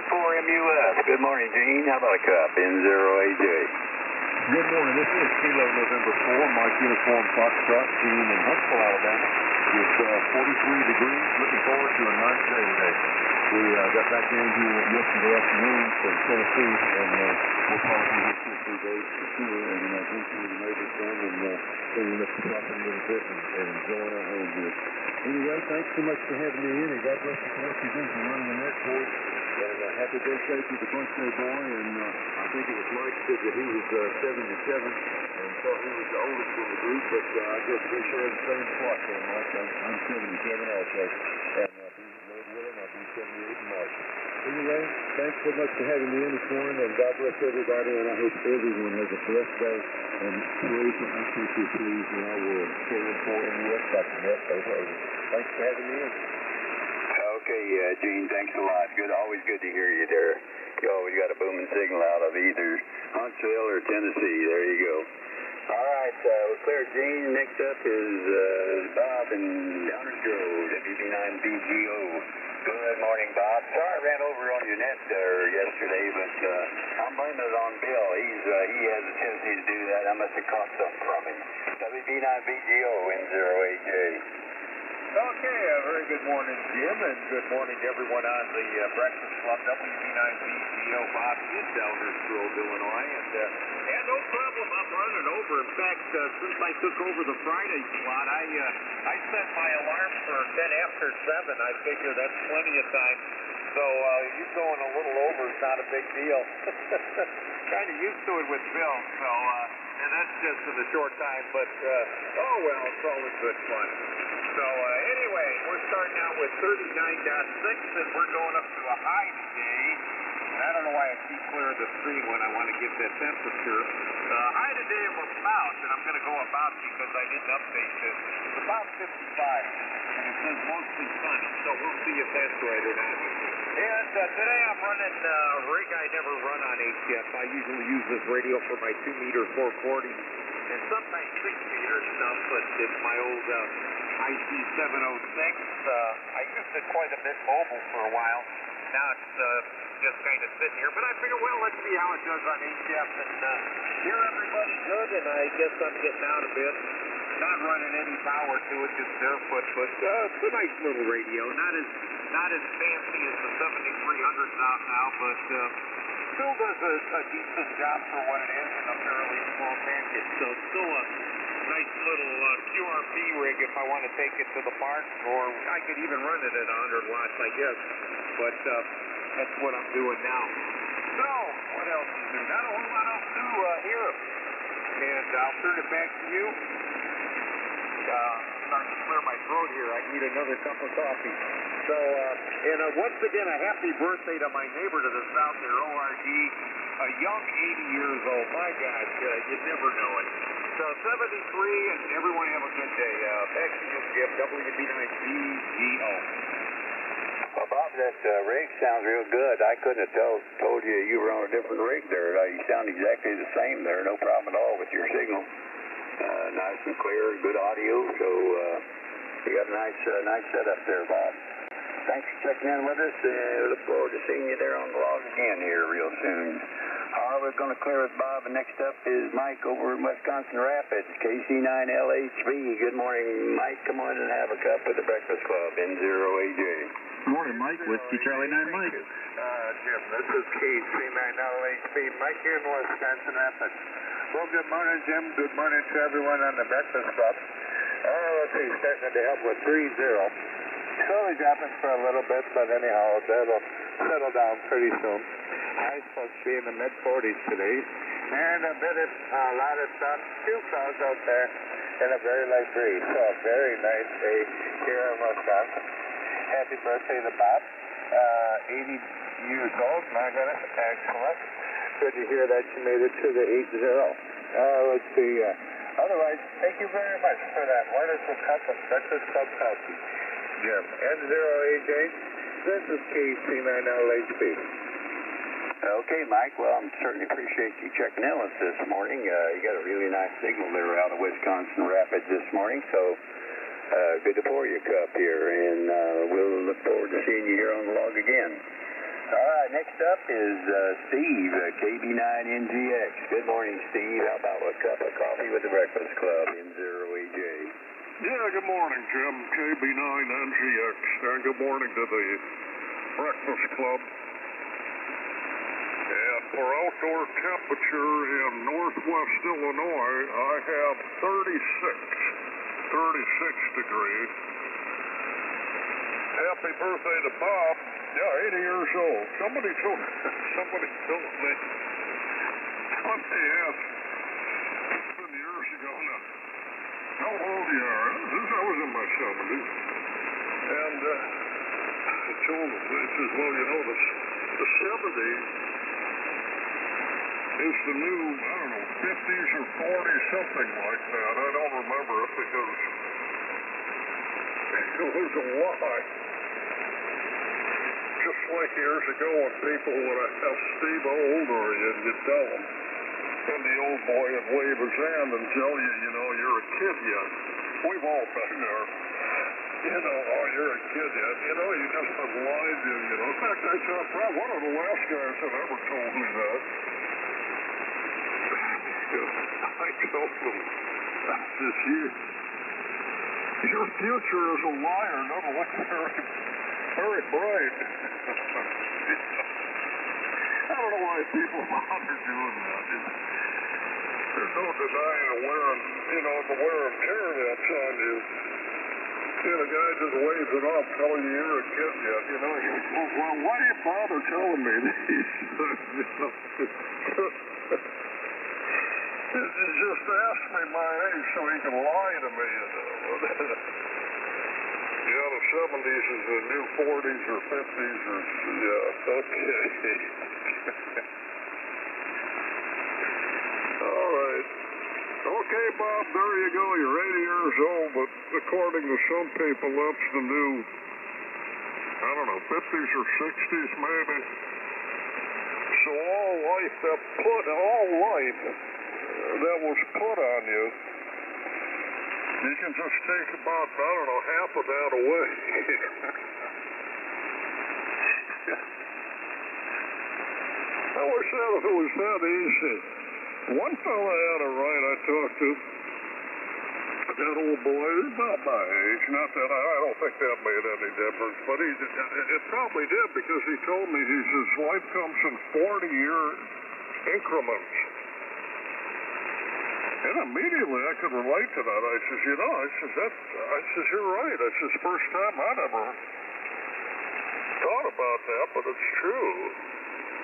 10-4 MUF. Good morning, Gene. How about a cup? N0AJ. Good morning. This is Kilo November 4, Mike Uniform Foxtrot, Gene in Huntsville, Alabama. It's 43 degrees. Looking forward to a nice day today. We got back in here yesterday afternoon from Tennessee, and we'll probably be here 2 or 3 days for sure, and drinking with the neighbors some and cleaning up the shop a little bit and enjoying our home here. Anyway, thanks so much for having me in, and God bless you for what you do for running the net for us. And happy birthday to the birthday boy, and I think it was Mike said that he was 77, and thought he was the oldest in the group, but I guess we share the same spot there, Mike. I'm 77 also, and Lord willing, I'll be 78 in March. Anyway, thanks so much for having me in this morning, and God bless everybody, and I hope everyone has a blessed day, and pray for our country, please, in our world. KM4MUS.net. Thanks for having me in. Okay, Gene, thanks a lot. Always good to hear you there. You always got a booming signal out of either Huntsville or Tennessee. There you go. All right, we're clear, Gene. Next up is Bob in Downers Grove, WB9BGO. Good morning, Bob. Sorry I ran over on your net there yesterday, but I'm blaming it on Bill. He has a tendency to do that. I must have caught something from him. WB9BGO, N0AJ. Okay, very good morning, Jim, and good morning to everyone on the Breakfast Club, WB9BGO, Bob in Downers Grove, Illinois, and no problem, I'm running over. In fact, since I took over the Friday slot, I set my alarm for 10 after 7. I figure that's plenty of time. So you going a little over is not a big deal. Kind of used to it with Bill, so and that's just in a short time, but oh well, it's always good fun. So anyway, we're starting out with 39.6, and we're going up to a high today. And I don't know why I keep clearing the screen when I want to give that temperature. High today of about, and I'm going to go about because I didn't update this, it's about 55. And it says mostly sunny, so we'll see if that's right or not. And today I'm running a rig I never run on HF. I usually use this radio for my 2-meter 440 and sometimes 6-meter stuff, but it's my old IC706. I used it quite a bit mobile for a while. Now it's just kind of sitting here. But I figure, well, let's see how it does on HF. And hear everybody good, and I guess I'm getting out a bit. Not running any power to it, just barefoot. But it's a nice little radio. Not as fancy as the 7300s out now, but still does a decent job for what it is in a fairly small package. So it's still a nice little QRP rig if I want to take it to the park, or I could even run it at 100 watts, I guess. But that's what I'm doing now. So, what else is new? Not a whole lot else new here. And I'll turn it back to you. Starting to clear my throat here. I need another cup of coffee. So, and once again, a happy birthday to my neighbor to the south there, ORD. A young 80 years old. My gosh, you never know it. So 73, and everyone have a good day. Back to you, Jim, WB9BGO. Well, Bob, that rig sounds real good. I couldn't have told you you were on a different rig there. You sound exactly the same there. No problem at all with your signal. Nice and clear, good audio. So you got a nice setup there, Bob. Thanks for checking in with us. We look forward to seeing you there on the log again here real soon. All right, we're going to clear with Bob, and next up is Mike over in Wisconsin Rapids, KC9LHB. Good morning, Mike. Come on and have a cup with the Breakfast Club, N0AJ. Good morning, Mike. Whiskey Charlie 9 Mike. Jim, this is KC9LHB. Mike here in Wisconsin Rapids. Well, good morning, Jim. Good morning to everyone on the Breakfast Club. Let's see, starting to help with 3-0. Slowly dropping for a little bit, but anyhow, that'll settle down pretty soon. High's supposed to be in the mid-40s today. And a lot of sun, few clouds out there, and a very light breeze. So a very nice day here in Wisconsin. Happy birthday to Bob. 80 years old. My goodness, excellent. Good to hear that you made it to the 8-0. Let's see. Otherwise, thank you very much for that wonderful cup of Breakfast Club coffee. Jim, N0AJ, this is KC9LHB. Okay, Mike. Well, I certainly appreciate you checking in with us this morning. You got a really nice signal there out of Wisconsin Rapids this morning, so good to pour you a cup here, and we'll look forward to seeing you here on the log again. All right, next up is Steve, KB9NGX. Good morning, Steve. How about a cup of coffee with the Breakfast Club in 0AJ? Yeah, good morning, Jim. KB9NGX. And good morning to the Breakfast Club. And for outdoor temperature in northwest Illinois, I have 36 degrees. Happy birthday to Bob. Yeah, 80 years old. Somebody told me, somebody asked some years ago now, how old you are? I was in my 70s. And I told him, he says, well, you know, the 70s is the new, I don't know, 50s or 40s, something like that. I don't remember it because it was a lie. Just like years ago when people would ask Steve how old are you, and you'd tell them. And the old boy would wave his hand and tell you, you know, you're a kid yet. We've all been there. You know, oh, you're a kid yet. You know, you just been lied to, you know. In fact, I thought, probably one of the last guys that ever told me that. I told him, I says, your future as a liar doesn't look very bright. I don't know why people bother doing that. There's no denying the wear and tear that's on you. And a guy just waves it off telling you you're a kid yet. You know, well, why do you bother telling me these things? Just ask me my age so he can lie to me. Yeah, the 70s is the new 40s or 50s or, yeah, okay. All right. Okay, Bob, there you go. You're 80 years old, but according to some people, that's the new, I don't know, 50s or 60s maybe. So all life that was put on you, you can just take about, I don't know, half of that away. I wish that it was that easy. One fella had it right I talked to. That old boy, he's about my age. Not that I don't think that made any difference, but it probably did because he told me his life comes in 40-year increments. And immediately I could relate to that. I says, you know, you're right. I says, first time I'd ever thought about that, but it's true.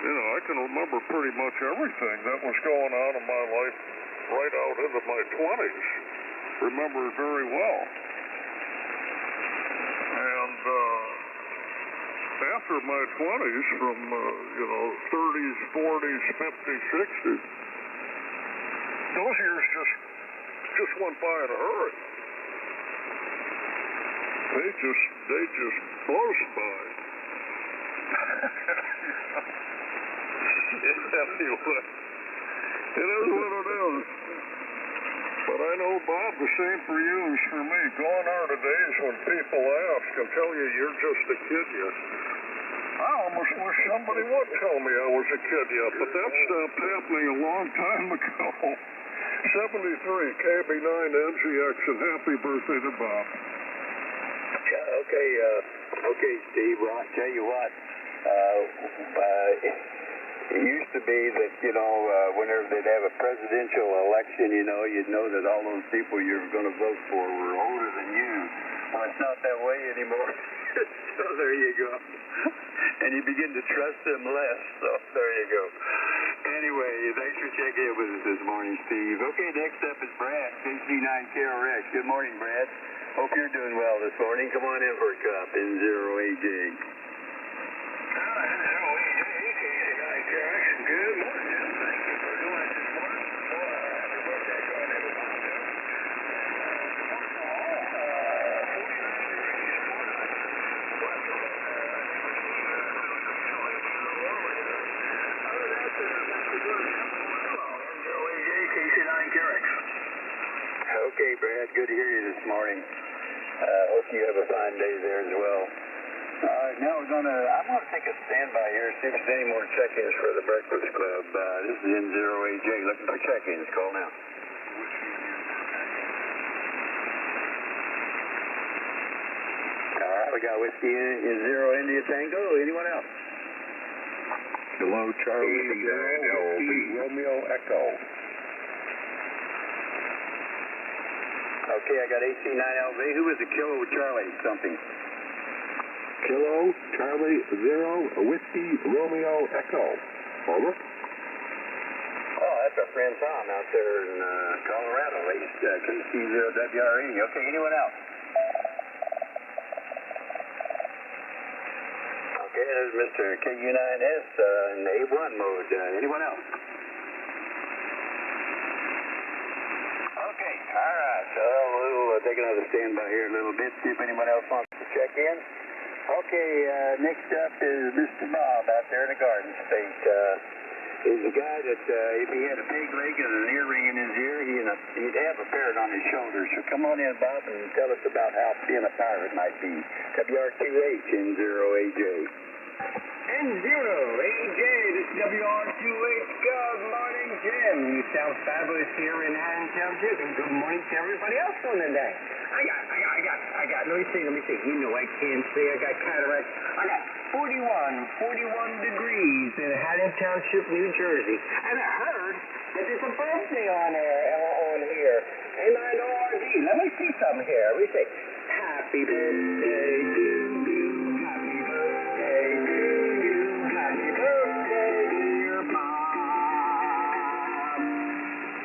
You know, I can remember pretty much everything that was going on in my life right out into my 20s. Remember it very well. And after my 20s, from, 30s, 40s, 50s, 60s, those years just went by in a hurry. They just buzzed by. Anyway, it is what it is. But I know, Bob, the same for you as for me. Gone are the days when people ask and tell you you're just a kid yet. I almost wish somebody would tell me I was a kid yet, but that stopped happening a long time ago. 73, KB9NGX, and happy birthday to Bob. Okay, Steve, well, I'll tell you what, it used to be that, whenever they'd have a presidential election, you'd know that all those people you were going to vote for were older than you. Well, it's not that way anymore. So there you go. And you begin to trust them less, so there you go. Anyway, thanks for checking in with us this morning, Steve. Okay, next up is Brad, KC9KRX. Good morning, Brad. Hope you're doing well this morning. Come on in for a cup in 0AJ. Good morning. Thank you for doing it this morning. Happy birthday to our neighbor Bob. Okay, Brad, good to hear you this morning. Hope you have a fine day there as well. right, now I'm gonna take a standby here, see if there's any more check-ins for the Breakfast Club. This is N0AJ, looking for check-ins. Call now. All right, we got Whiskey N0 India Tango. Anyone else? Hello, Charlie. Romeo Echo. Okay, I got AC9LV. Who was the Kilo Charlie something? Kilo, Charlie, 0, Whiskey, Romeo, Echo. Over. Oh, that's our friend Tom out there in Colorado, KC0WRE. Okay, anyone else? Okay, there's Mr. KU9S in A1 mode. Anyone else? Okay, all right. So we'll take another standby here a little bit, see if anyone else wants to check in. Okay, next up is Mr. Bob out there in the Garden State. He's a guy that if he had a pig leg and an earring in his ear, he'd have a parrot on his shoulder. So come on in, Bob, and tell us about how being a pirate might be. WR2H N0AJ. N0AJ, this is WR2H. Good morning, Jim. You sound fabulous here in Hantown, Jim. And good morning to everybody else on the day. I got, let me see. You know I can't see. I got cataracts. I got 41 degrees in Haddon Township, New Jersey. And I heard that there's a birthday on here. N-I-O-R-D. Let me see something here. Let me see. Happy birthday to you. Happy birthday to you. Happy birthday, dear Bob.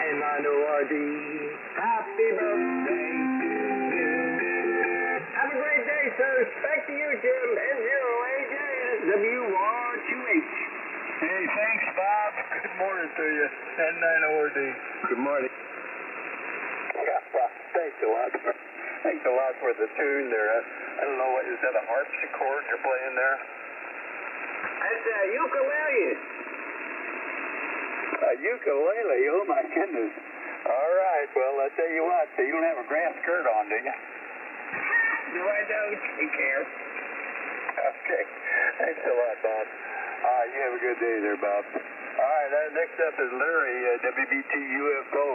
N-I-O-R-D. Happy birthday to you. Have a great day, sir. Back to you, Jim. N0AJ. WR2H. Hey, thanks, Bob. Good morning to you. N9ORD. Good morning. Yeah, well, thanks a lot for the tune there. I don't know, is that a harpsichord you're playing there? That's a ukulele. A ukulele? Oh, my goodness. All right, well, I tell you what, you don't have a grass skirt on, do you? No, I don't. Take care. Okay. Thanks a lot, Bob. You have a good day there, Bob. All right, next up is Larry, WBT UFO,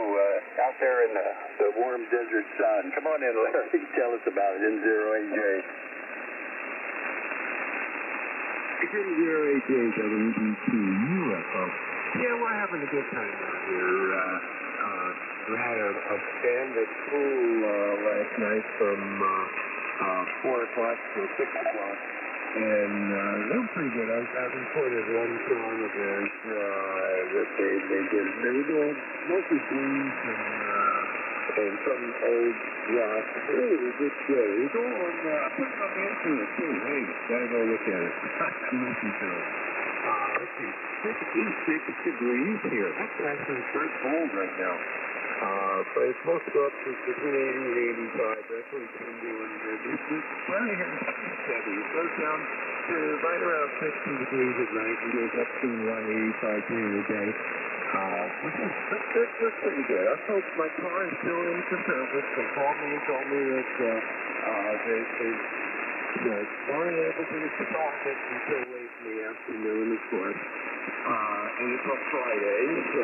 out there in the warm desert sun. Come on in, Larry. Tell us about it. N0AJ. N0AJ, WBT UFO. Yeah, we're having a good time out here. We had a bandit pool last night from 4 o'clock to 6 o'clock. And they were pretty good. I reported one song of theirs that they did. They were doing mostly blues and some old rock. Really a good show. It was all on, I put it on the internet too. Hey, gotta go look at it. Listen to it. Let's see, 66 degrees here. That's actually pretty cold right now. But it's supposed to go up to between 80 and 85. That's what it's been doing. This right here is 70. It goes down to right around 60 degrees at night and goes up to around 85 during the day. That's pretty good. I hope my car is still in for service. They called me and told me that they weren't able to start it until late in the afternoon, of course. And it's on Friday, so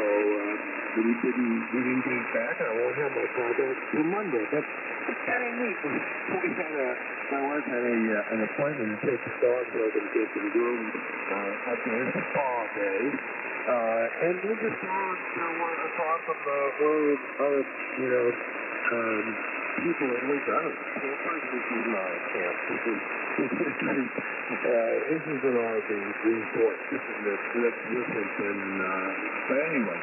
we didn't get it back. I won't have my car back till Monday. But it's kind of neat. My wife had an appointment to take the dog over to get them groomed up there. It's a spa day. And we just saw across from other, people at least, I don't know, first this is not a camp. This is an RV resort. This is different than, but anyway,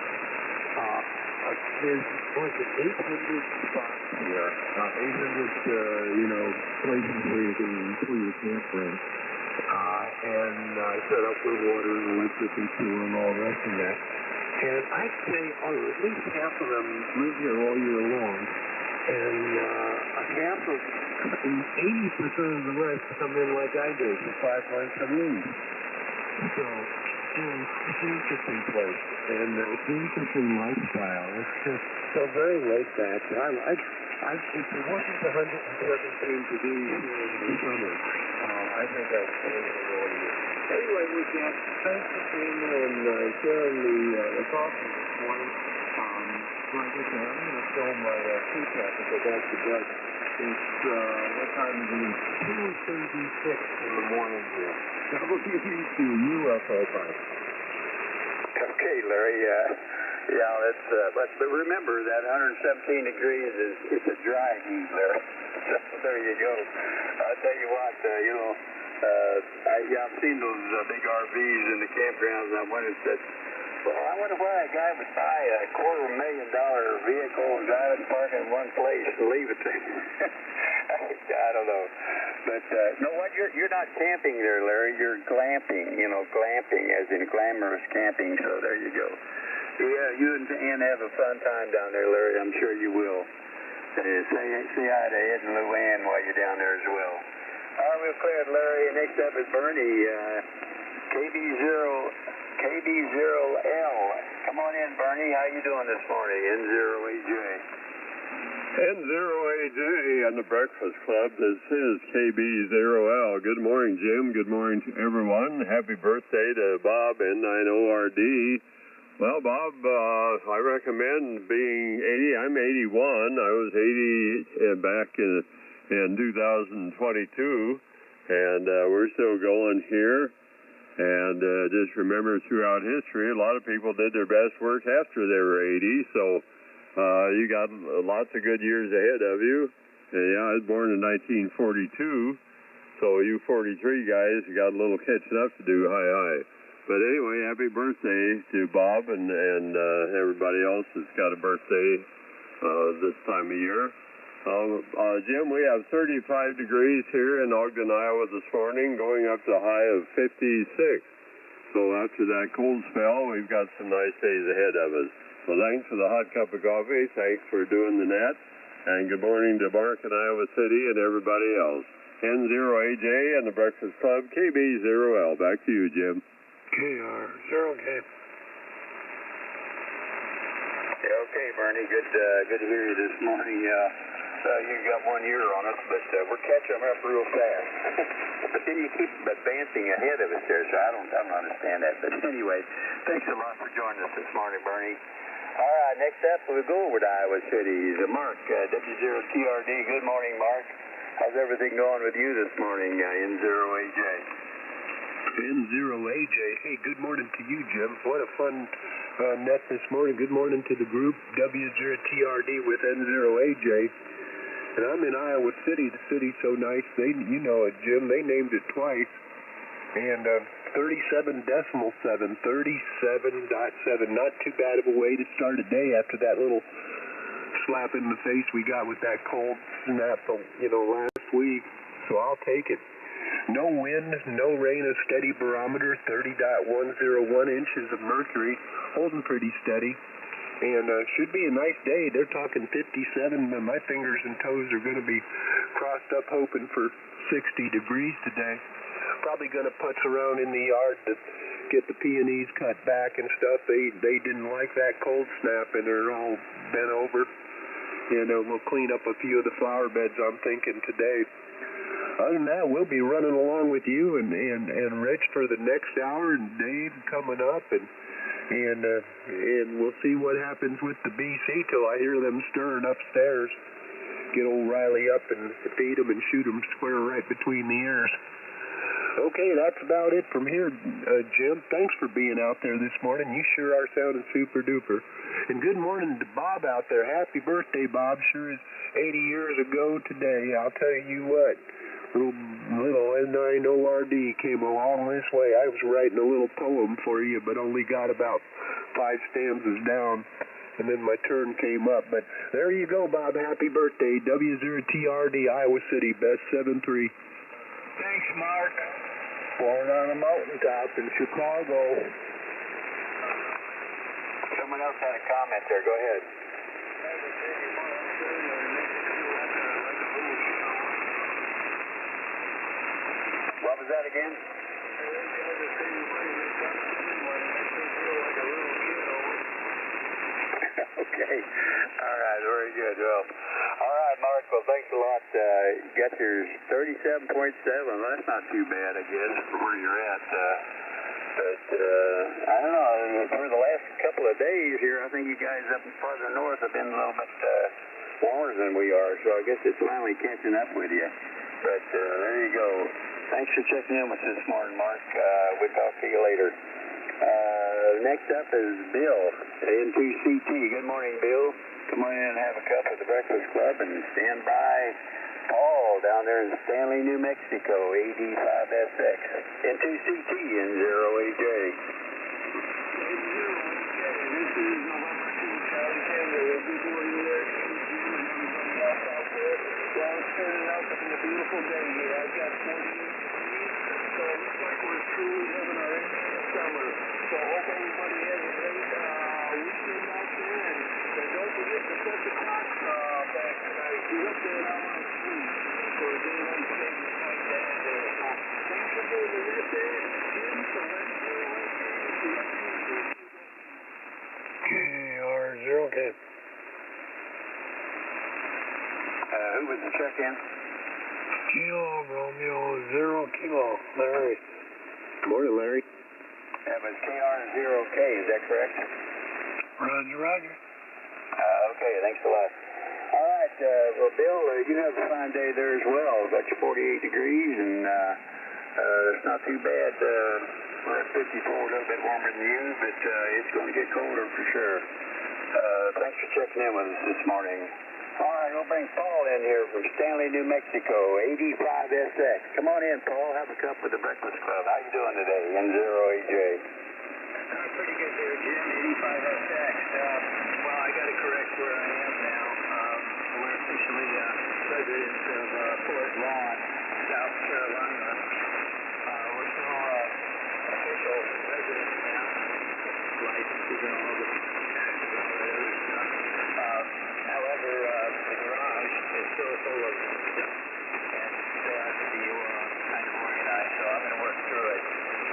there's, 800 spots here, 800, places where you can pull your camp in. And set up with water and electricity and all the rest of that. And I'd say, at least half of them live here all year long. And half of 80% of the rest come in like I did for 5 months of leave. So it's an interesting place, and it's an interesting lifestyle. It's just so very laid back. If it wasn't 117 degrees here in the summer, I I think I'll stay on you. Anyway, with that, thanks for being and sharing the coffee this morning. When I get there, I'm going to fill my tea cap and go back to bed. It's, what time is it? 2:36 in the morning here. WBC UFO Pipe. Okay, Larry. Yeah, that's. But remember that 117 degrees is it's a dry heat, Larry. So there you go. I'll tell you what. I've seen those big RVs in the campgrounds, and I wondered that. Well, I wonder why a guy would buy a $250,000 vehicle and drive it and park it in one place and leave it there. I don't know. But, you know what? You're not camping there, Larry. You're glamping. You know, glamping as in glamorous camping. So there you go. Yeah, you and Ann have a fun time down there, Larry. I'm sure you will. Say hi to Ed and Luann while you're down there as well. All right, we'll clear it, Larry. Next up is Bernie. KB0L. Come on in, Bernie. How you doing this morning? N0AJ. N0AJ on the Breakfast Club. This is KB0L. Good morning, Jim. Good morning to everyone. Happy birthday to Bob, N9ORD. Well, Bob, I recommend being 80. I'm 81. I was 80 back in 2022, and we're still going here. And just remember, throughout history, a lot of people did their best work after they were 80, so you got lots of good years ahead of you. And, yeah, I was born in 1942, so you 43 guys, you got a little catching up to do. Hi. But anyway, happy birthday to Bob and everybody else that's got a birthday this time of year. Jim, we have 35 degrees here in Ogden, Iowa this morning, going up to a high of 56. So after that cold spell, we've got some nice days ahead of us. So thanks for the hot cup of coffee. Thanks for doing the net. And good morning to Mark in Iowa City and everybody else. N0AJ and the Breakfast Club, KB0L. Back to you, Jim. KR0K. Yeah, okay, Bernie. Good to hear you this morning. You got 1 year on us, but we're catching up real fast. But then you keep advancing ahead of us there, so I don't understand that. But anyway, thanks a lot for joining us this morning, Bernie. All right, next up, we'll go over to Iowa City. Mark, W0TRD. Good morning, Mark. How's everything going with you this morning, N0AJ? N0AJ. Hey, good morning to you, Jim. What a fun net this morning. Good morning to the group, W0TRD with N0AJ. And I'm in Iowa City. The city's so nice. You know it, Jim. They named it twice. And 37.7. 37.7. Not too bad of a way to start a day after that little slap in the face we got with that cold snap, last week. So I'll take it. No wind, no rain, a steady barometer, 30.101 inches of mercury, holding pretty steady. And should be a nice day. They're talking 57. My fingers and toes are going to be crossed up hoping for 60 degrees today. Probably going to putz around in the yard to get the peonies cut back and stuff. They didn't like that cold snap, and they're all bent over. And we'll clean up a few of the flower beds, I'm thinking, today. Other than that, we'll be running along with you and Rich for the next hour, and Dave coming up, and we'll see what happens with the BC till I hear them stirring upstairs. Get old Riley up and feed him and shoot him square right between the ears. Okay, that's about it from here, Jim. Thanks for being out there this morning. You sure are sounding super duper. And good morning to Bob out there. Happy birthday, Bob. Sure is 80 years ago today. I'll tell you what. Little N9ORD came along this way. I was writing a little poem for you, but only got about 5 stanzas down, and then my turn came up. But there you go, Bob. Happy birthday. W0TRD, Iowa City, best 7-3. Thanks, Mark. Born on a mountaintop in Chicago. Someone else had a comment there. Go ahead. What was that again? Okay. All right. Very good. Well, all right, Mark. Well, thanks a lot. Got your 37.7. That's not too bad, I guess, for where you're at. But I don't know. For the last couple of days here, I think you guys up farther north have been a little bit warmer than we are. So I guess it's finally catching up with you. But there you go. Thanks for checking in with us this morning, Mark. We'll talk to you later. Next up is Bill, N2CT. Good morning, Bill. Come on in and have a cup at the Breakfast Club and stand by Paul down there in Stanley, New Mexico, AD5SX. N2CT in 0AJ. This is November 2, Charlie Tango. Good morning there. Well, it's turning out to be a beautiful day here. I've got 48 degrees, so it looks like we're truly living our Indian summer. So I hope everybody has a great weekend out there, and don't forget to set the clock back tonight. If you're up there and I want to sleep for a day like today, you're going to end there. Thanks for doing the right there, Jim, so let's go right KR0K. Who was the check-in? Kilo Romeo 0 Kilo, Larry. Good morning, Larry. That was KR0K, is that correct? Roger. Okay, thanks a lot. All right, well, Bill, you have a fine day there as well. Got your 48 degrees, and it's not too bad. We're at 54, a little bit warmer than you, but it's going to get colder for sure. Thanks for checking in with us this morning. All right, we'll bring Paul in here from Stanley, New Mexico, 85SX. Come on in, Paul. Have a cup with the Breakfast Club. How you doing today? N0AJ. Pretty good there, Jim. 85SX. Well, I got to correct where I am now. We're officially residents of Fort Lawn, South Carolina. We're still official residents now. Licenses and all the taxes and all that other stuff. However, the garage is still full of stuff, and still has to be kind of organized, so I'm going to work through it.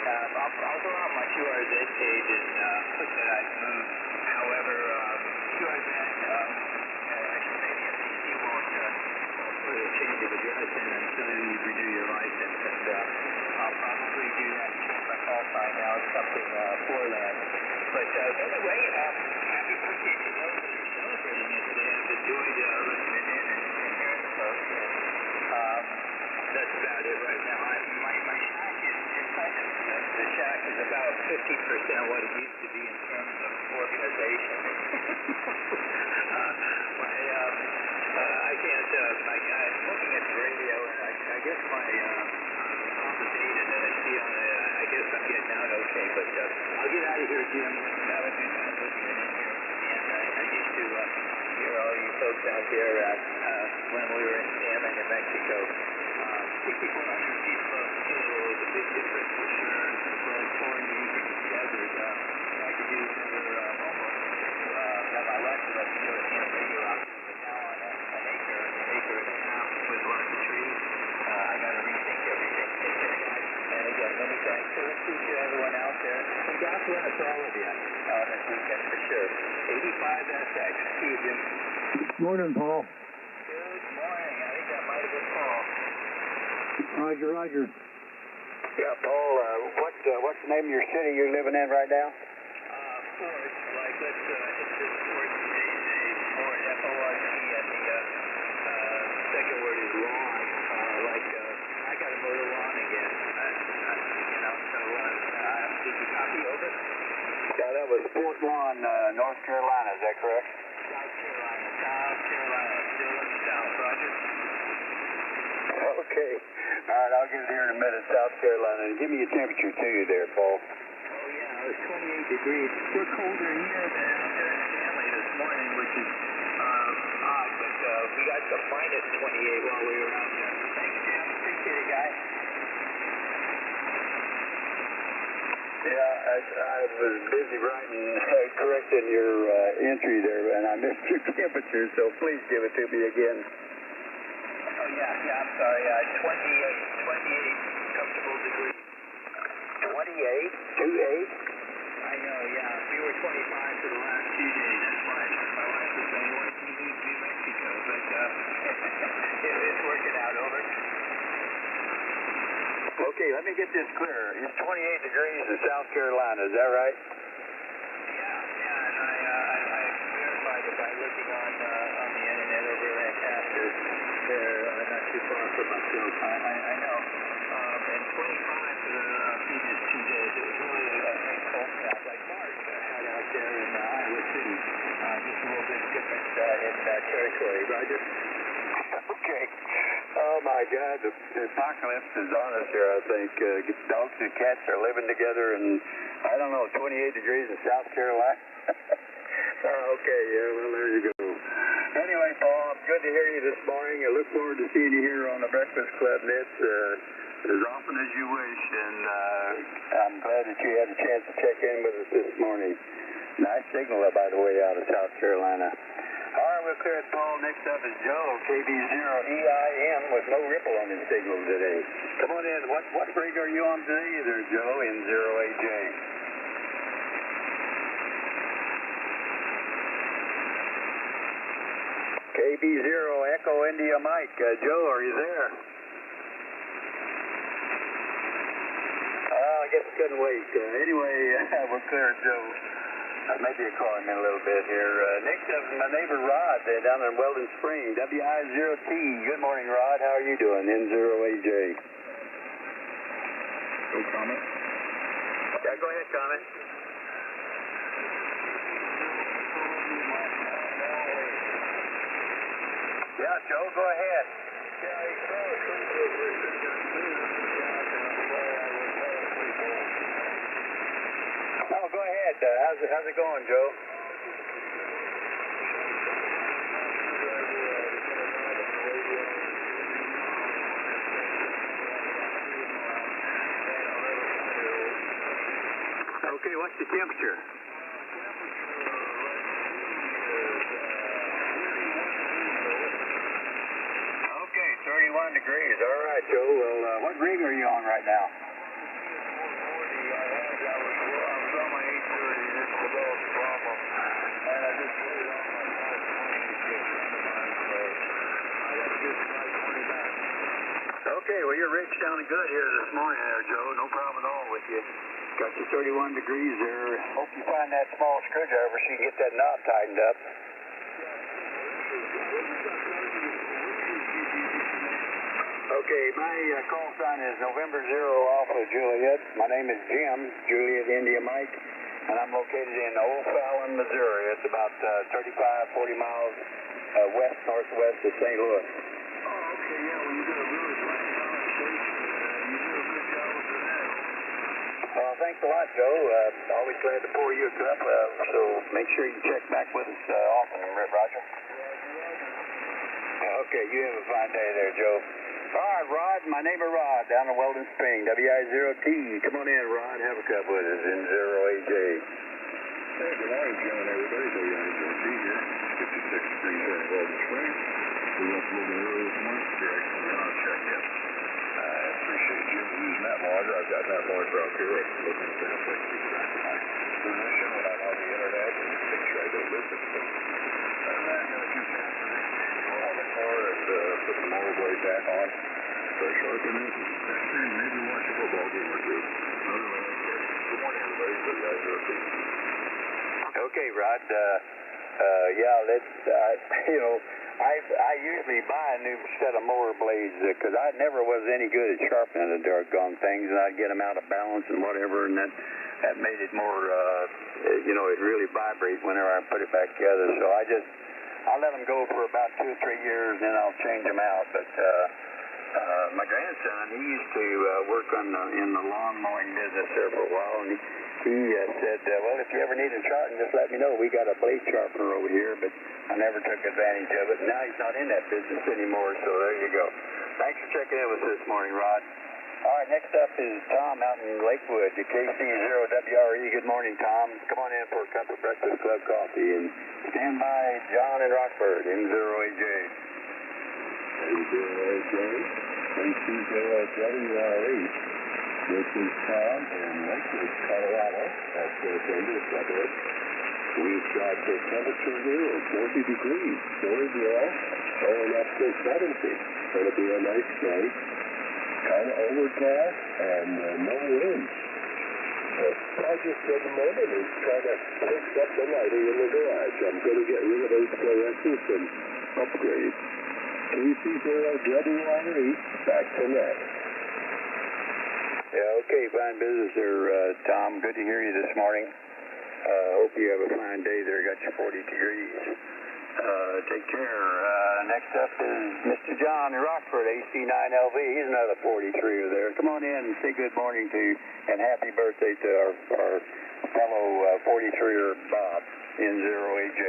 I'll go out my QRZ page and put that I've moved. However, QRZ, I should say the FCC won't put a change of address in until you renew your license, and I'll probably do that and change my call sign now. It's something Foreland. But anyway, happy birthday to those that are celebrating it today. I've enjoyed listening in and hearing the folks, and that's about it right now. My shack is inside the shack is about 50% what it used to be in terms of organization. I can't, I'm looking at the radio, and I guess all the data that I see on it, I guess I'm getting out okay, but I'll get out of here, Jim. Have a good time listening in here, and I used to hear all you folks out there when we were in Stanley, New Mexico. 6,400 feet above sea level is a big difference for sure. We're like 4 acres of desert. I could use another almost at my left of us European radio option, but now on an acre and a half with lots of trees, I got to rethink everything. Take care, guys. And again, many thanks to everyone out there. And God bless all of you this weekend for sure. 85SX. See you, Jim. Morning, Paul. Good morning. I think that might have been Paul. Roger. Yeah, Paul, what's the name of your city you're living in right now? Fort, like let's insert Fort Fort, F-O-R-T, and the second word is lawn, I got to mow the lawn again, so did you copy over? Yeah, that was Fort Lawn, North Carolina, is that correct? South Carolina, still in the south, Roger. Okay. All right, I'll get it here in a minute, South Carolina. And give me a temperature, too, there, Paul. Oh, yeah, it was 28 degrees. We're colder here than out there in Stanley this morning, which is odd, but we got to minus 28 while we were out there. Thanks, Jim. Appreciate it, guys. Yeah, I was busy writing, correcting your entry there, and I missed your temperature, so please give it to me again. Oh, yeah, I'm sorry. 28 comfortable degrees. 28? 28? I know, yeah. We were 25 for the last 2 days. That's why my wife was saying, why did you leave New Mexico? But get this clear. It's 28 degrees in South Carolina, is that right? Yeah, and I verified it by looking on the internet over there at Casters. They're not too far from myself. I know. And 25 for the previous 2 days. It was really a cold snap like March had out there in Iowa City. Just a little bit different in territory. Roger? Okay. Oh my God, the apocalypse is on us here, I think. Dogs and cats are living together in, I don't know, 28 degrees in South Carolina. Okay, yeah, well, there you go. Anyway, Paul, good to hear you this morning. I look forward to seeing you here on the Breakfast Club, Nits, as often as you wish, and I'm glad that you had a chance to check in with us this morning. Nice signal, by the way, out of South Carolina. All right, we'll clear it, Paul. Next up is Joe, KB0EIM, with no ripple on his signal today. Come on in. What rig are you on today there, Joe, N0AJ? KB0 Echo India Mike. Joe, are you there? I guess I couldn't wait. Anyway, we'll clear it, Joe. Maybe a call him in a little bit here. Next up is my neighbor Rod down in Weldon Spring, WI0T. Good morning, Rod. How are you doing? N0AJ. No comment? Yeah, go ahead, comment. Yeah, Joe, go ahead. Oh, go ahead. How's it going, Joe? Okay, what's the temperature? Okay, 31 degrees. All right, Joe. Well, what rig are you on right now? Okay, well, your rig's sounding good here this morning there, Joe. No problem at all with you. Got you 31 degrees there. Hope you find that small screwdriver so you can get that knob tightened up. Okay, my call sign is November 0 Alpha Juliet. My name is Jim, Juliet India Mike, and I'm located in O'Fallon, Missouri. It's about 35, 40 miles west-northwest of St. Louis. Oh, okay, yeah, well, you did a really fine conversation. You did a good job with that. Well, thanks a lot, Joe. Always glad to pour you a cup, so make sure you check back with us often, Roger. Okay, you have a fine day there, Joe. All right, Rod, my neighbor Rod down in Weldon Spring, WI0T. Come on in, Rod, have a cup with us in 0AJ. Hey, good morning, Jim and everybody. WI0T here. 56 degrees here in Weldon Spring. We went a little bit early this morning. Here, I can get on check in. I appreciate Jim using that logger. I've got that logger out here. I can look at that. I can keep track of my position when I'm on the internet and make sure I don't miss it. But other than that, got a few passes on the car and put the mower blade back on. Start sharpening it. And maybe watch a football game or two. Otherwise, good morning, everybody. WI0T. Okay, Rod. I usually buy a new set of mower blades because I never was any good at sharpening the doggone things, and I'd get them out of balance and whatever, and that made it more, it really vibrate whenever I put it back together. So I let them go for about 2 or 3 years, and then I'll change them out. But my grandson, he used to work in the lawn mowing business there for a while, and he said, well, if you ever need a sharpen, just let me know. We got a blade sharpener over here, but I never took advantage of it. Now he's not in that business anymore, so there you go. Thanks for checking in with us this morning, Rod. All right, next up is Tom out in Lakewood, KC0WRE. Good morning, Tom. Come on in for a cup of Breakfast Club coffee, and stand by John in Rockford, N0AJ. N0AJ, KC0WRE. This is Tom in Lakewood, Colorado. That's Denver, suburb. We've got the temperature here of 40 degrees. 40, going up to 70. It's going to be a nice day. kind of overcast and no wind. The project at the moment is trying to fix up the lighting in the garage. I'm going to get rid of those fluorescents and upgrade. 330-WRE, back to net. Yeah, okay, fine business there, Tom. Good to hear you this morning. Hope you have a fine day there. Got you 40 degrees. Take care. Next up is Mr. John in Rockford, AC9LV. He's another 43er there. Come on in and say good morning to you and happy birthday to our fellow 43er Bob, N0AJ.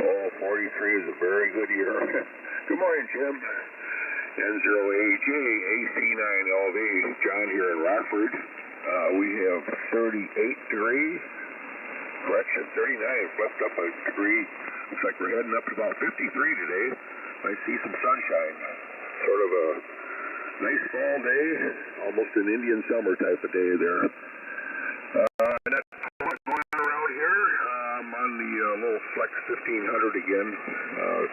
Oh, 43 is a very good year. Good morning, Jim. N0AJ, AC9LV, John here in Rockford. We have 38 degrees. Correction, 39, flipped up a degree. Looks like we're heading up to about 53 today. Might see some sunshine. Sort of a nice fall day, almost an Indian summer type of day there. That's what's going on around here. I'm on the little Flex 1500 again,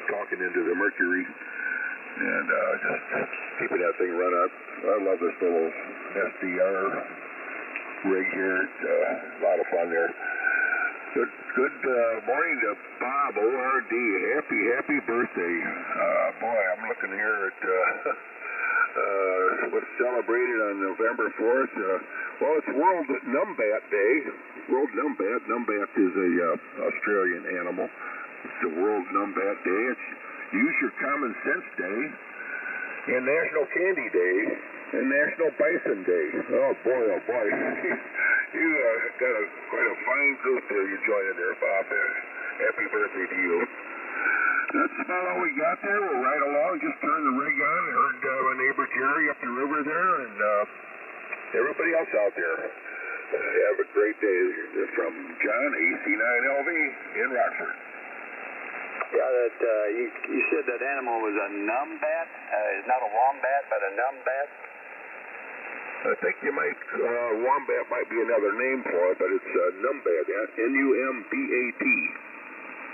talking into the Mercury, and just keeping that thing run up. I love this little SDR rig here. It's a lot of fun there. Good morning to Bob, ORD. Happy birthday. Boy, I'm looking here at what's celebrated on November 4th. Well, it's World Numbat Day. World Numbat. Numbat is a Australian animal. It's the World Numbat Day. It's Use Your Common Sense Day. And National Candy Day. And National Bison Day. Oh, boy. You got quite a fine group there you're joining there, Bob. Happy birthday to you. That's about all we got there. We'll ride along. Just turn the rig on. I heard my neighbor Jerry up the river there, and everybody else out there. Have a great day. From John, AC9LV in Rockford. Yeah, that you said that animal was a numbat. It's not a wombat, but a numbat. I think you might, wombat might be another name for it, but it's numbat, Numbat.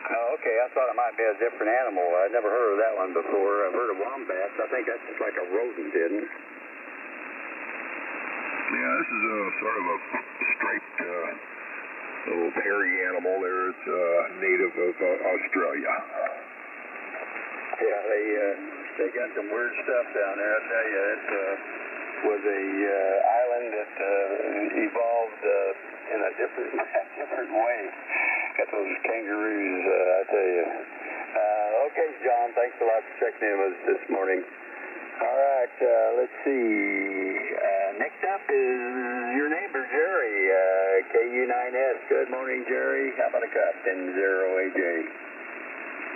Oh, okay. I thought it might be a different animal. I'd never heard of that one before. I've heard of wombats. I think that's just like a rodent, isn't it? Yeah, this is a sort of a striped little hairy animal there. It's native of Australia. Yeah, they got some weird stuff down there. I tell you, it was a island that evolved in a different way. Got those kangaroos, I tell you. Okay, John, thanks a lot for checking in with us this morning. All right, let's see. Next up is your neighbor, Jerry, KU9S. Good morning, Jerry. How about a cup? N0AJ.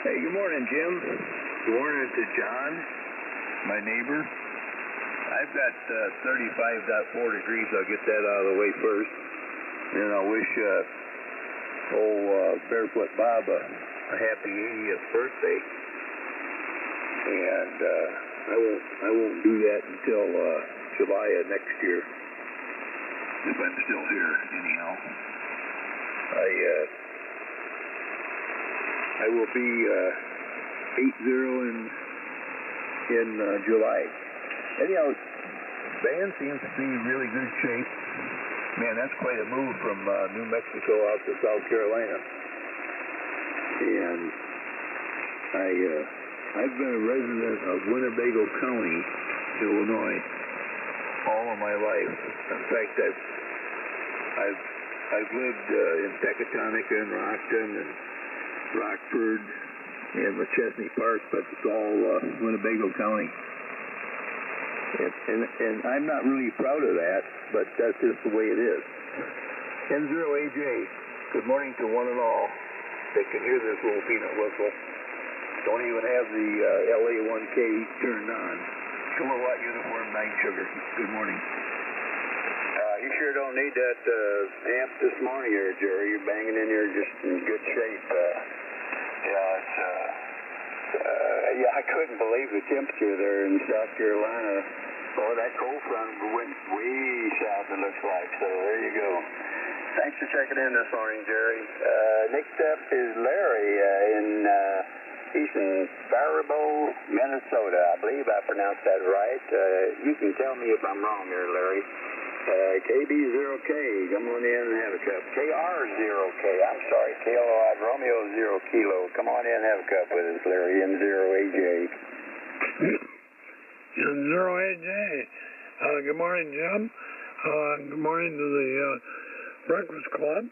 Hey, good morning, Jim. Good morning to John, my neighbor. I've got 35.4 degrees. I'll get that out of the way first. And I wish Barefoot Bob a happy 80th birthday. And I won't do that until July of next year, if I'm still here anyhow. I will be 80 in July. Anyhow, band seems to be in really good shape. Man, that's quite a move from New Mexico out to South Carolina. And I've been a resident of Winnebago County, Illinois, all of my life. In fact, I've lived in Pecatonica and Rockton and Rockford and McChesney Park, but it's all Winnebago County. And I'm not really proud of that, but that's just the way it is. N0AJ, good morning to one and all. They can hear this little peanut whistle. Don't even have the LA1K turned on. Kilowatt uniform 9 sugar. Good morning. You sure don't need that amp this morning here, Jerry. You're banging in here just in good shape. Yeah, I couldn't believe the temperature there in South Carolina. Boy, that cold front went way south, it looks like. So there you go. Thanks for checking in this morning, Jerry. Next up is Larry in He's in Faribault, Minnesota. I believe I pronounced that right. You can tell me if I'm wrong there, Larry. KB0K, come on in and have a cup. KR0K, I'm sorry, KLOI Romeo 0 Kilo. Come on in and have a cup with us, Larry, N0AJ. N0AJ. Good morning, Jim. Good morning to the Breakfast Club.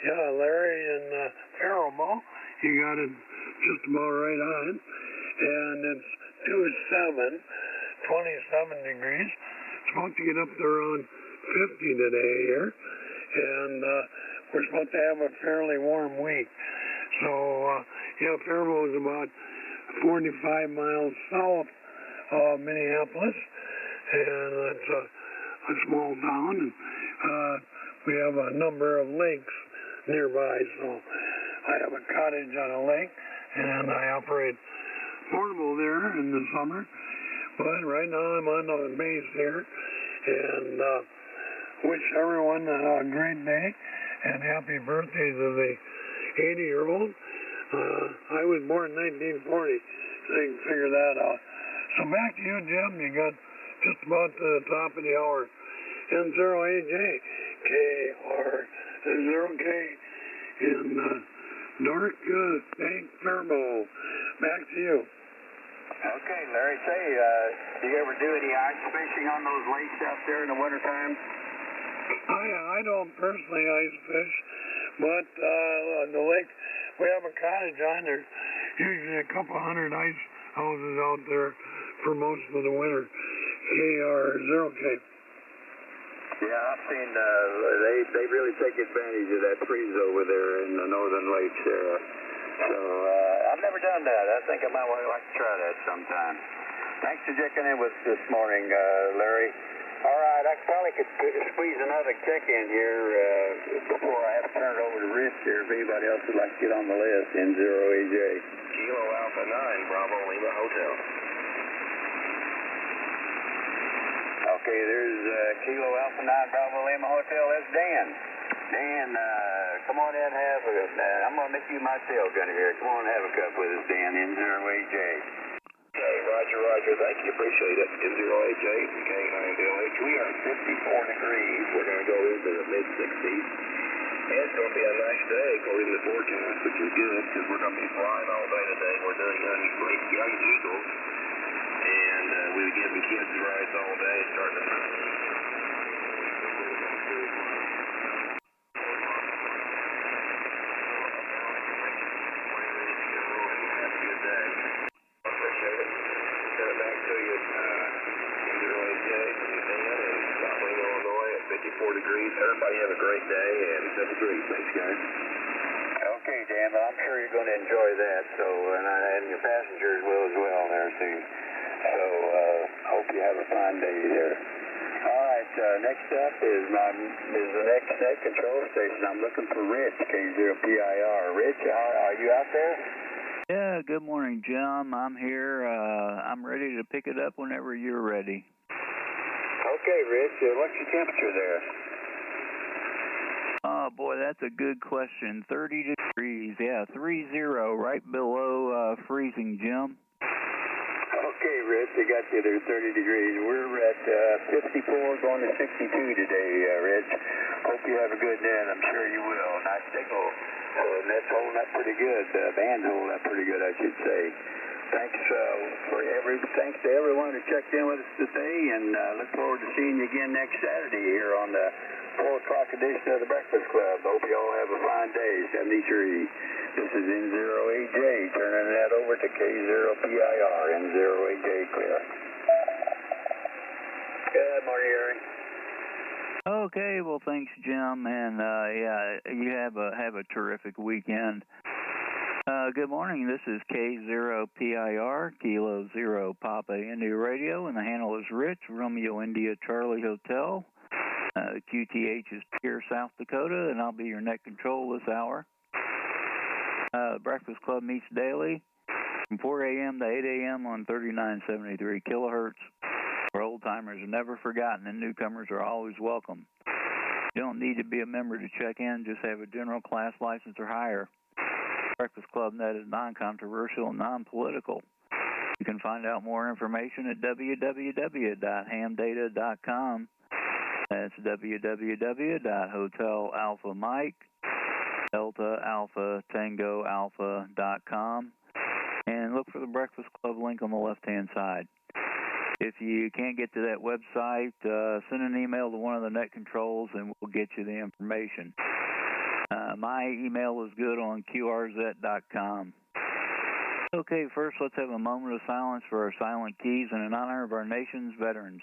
Yeah, Larry and Faribault, you got it just about right on. And it's 27 degrees. Supposed to get up to around 50 today here, and we're supposed to have a fairly warm week. So, yeah, Faribault is about 45 miles south of Minneapolis, and it's a small town, and we have a number of lakes nearby, so I have a cottage on a lake, and I operate portable there in the summer, but right now I'm on the base here, and wish everyone a great day and happy birthday to the 80-year-old. I was born in 1940, so you can figure that out. So back to you, Jim. You got just about to the top of the hour. N0AJ, KR0K in North State Faribault. Back to you. Okay, Larry, say, do you ever do any ice fishing on those lakes out there in the wintertime? I don't personally ice fish, but on the lake, we have a cottage on there. Usually a couple hundred ice houses out there for most of the winter. KR0K. Yeah, I've seen they really take advantage of that freeze over there in the northern lakes there. So I've never done that. I think I might like to try that sometime. Thanks for checking in with us this morning, Larry. All right, I probably could squeeze another check-in here before I have to turn it over to Rich here if anybody else would like to get on the list. N0AJ. Kilo Alpha 9, Bravo Lima Hotel. Okay, there's Kilo Alpha 9, Bravo Lima Hotel. That's Dan. Dan, come on in and have a I'm going to make you my tail gunner here. Come on and have a cup with us, Dan, N0AJ. Okay, Roger. Thank you. Appreciate it. N0AJ, K9DLH. We are 54 degrees. We're going to go into the mid-60s. And it's going to be a nice day according to the forecast, which is good because we're going to be flying all day today. We're doing young eagles. And we're giving kids rides all day, starting to... Everybody have a great day and have a great thanks, guys. Okay, Dan, well, I'm sure you're going to enjoy that. So, and your passengers will as well there too. So, hope you have a fine day there. All right, next up is the next net control station. I'm looking for Rich, K0PIR. Rich, are you out there? Yeah, good morning, Jim. I'm here. I'm ready to pick it up whenever you're ready. Okay, Rich, what's your temperature there? Oh, boy, that's a good question. 30 degrees, yeah, 30, right below freezing, Jim. Okay, Rich, I got you there, 30 degrees. We're at 54, going to 62 today, Rich. Hope you have a good net. I'm sure you will. Nice signal. Net's holding up pretty good. Band's holding up pretty good, I should say. Thanks to everyone who checked in with us today, and look forward to seeing you again next Saturday here on the 4 o'clock edition of the Breakfast Club. Hope you all have a fine day. 73. This is N0AJ, turning that over to K0PIR. N0AJ clear. Good morning, Aaron. Okay, well, thanks, Jim, and yeah, you have a terrific weekend. Good morning. This is K0PIR, Kilo 0 Papa India Radio, and the handle is Rich, Romeo India Charlie Hotel. The QTH is Pierre, South Dakota, and I'll be your net control this hour. Breakfast Club meets daily from 4 a.m. to 8 a.m. on 3973 kilohertz. Where old-timers are never forgotten and newcomers are always welcome. You don't need to be a member to check in, just have a general class license or higher. Breakfast Club Net is non-controversial and non-political. You can find out more information at www.hamdata.com. That's www.hotelalphamike.delta-alpha-tango-alpha.com. And look for the Breakfast Club link on the left-hand side. If you can't get to that website, send an email to one of the net controls and we'll get you the information. My email is good on qrz.com. Okay, first let's have a moment of silence for our silent keys and in honor of our nation's veterans.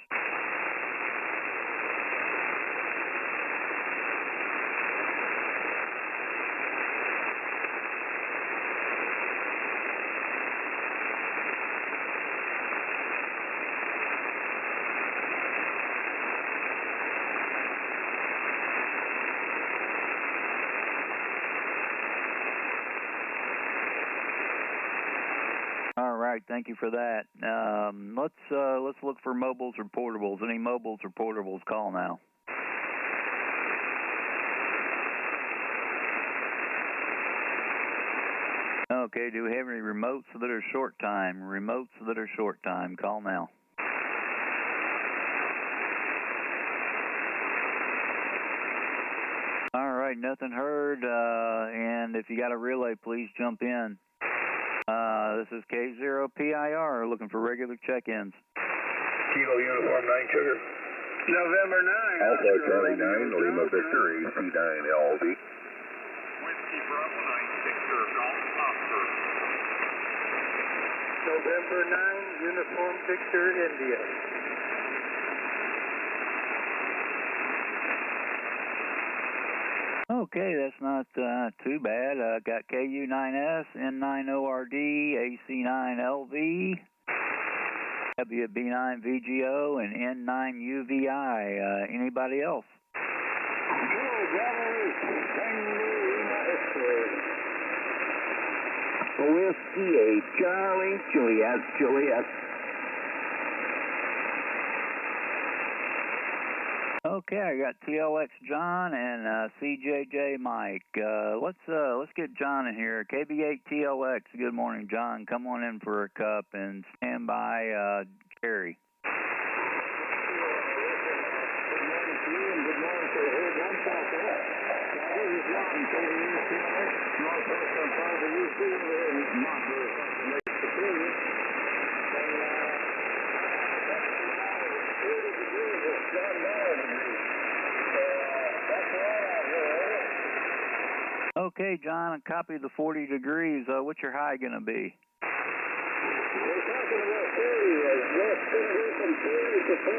All right, thank you for that. Let's look for mobiles or portables. Any mobiles or portables, call now. Okay, do we have any remotes that are short time? Remotes that are short time, call now. All right, nothing heard, and if you got a relay, please jump in. This is K0PIR, looking for regular check-ins. Kilo Uniform 9 Sugar. November 9. Alpha Charlie 9, Lima Victor, AC9 LV. Whiskey Bravo 9 Victor, Golf Oscar. November 9, Uniform Victor, India. Okay, that's not too bad. Got KU9S, N9ORD, AC9LV, WB9VGO, and N9UVI. Anybody else? Whiskey 8 Charlie, Juliet. Okay, I got TLX John and CJJ Mike. Let's get John in here. KB8 TLX. Good morning, John. Come on in for a cup and stand by Jerry. Good morning to you and good morning to the whole one Southwest. This is John, KB8 TLX, Northwest on part of the UC in Montrose, Lake Superior. Okay, John, a copy of the 40 degrees. What's your high going to be? We're talking about 30. West from 30 to 40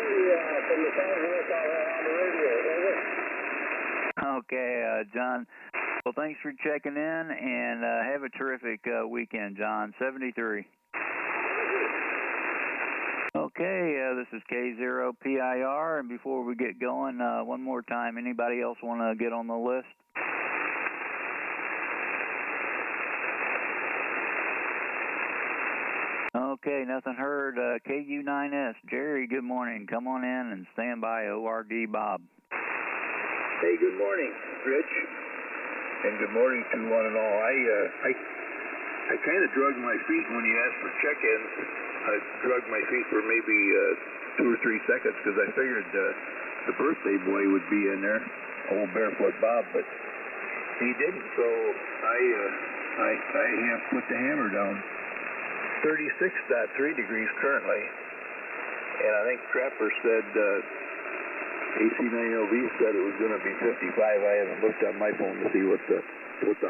from the Southwest on the radio. Over. Okay, John. Well, thanks for checking in, and have a terrific weekend, John. 73. Okay, this is K0PIR, and before we get going, one more time, anybody else want to get on the list? Okay, nothing heard. KU9S, Jerry, good morning. Come on in and stand by. ORD Bob. Hey, good morning, Rich, and good morning to one and all. I kind of drugged my feet when you asked for check-ins. I drugged my feet for maybe 2 or 3 seconds because I figured the birthday boy would be in there, old Barefoot Bob, but he didn't. So I have put the hammer down. 36.3 degrees currently, and I think Trapper said AC9LV said it was going to be 55. I haven't looked on my phone to see what the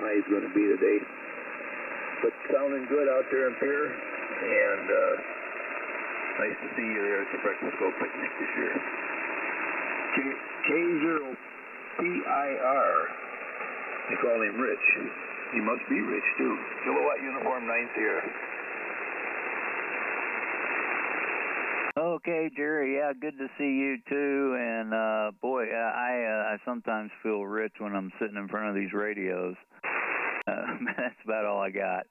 high is going to be today. But sounding good out there in Pierre, and nice to see you there at the Breakfast Club picnic this year. K0PIR, they call him Rich. He must be Rich too. Kilowatt Uniform 9 Sierra. Okay, Jerry, yeah, good to see you too, and boy, I sometimes feel rich when I'm sitting in front of these radios. That's about all I got.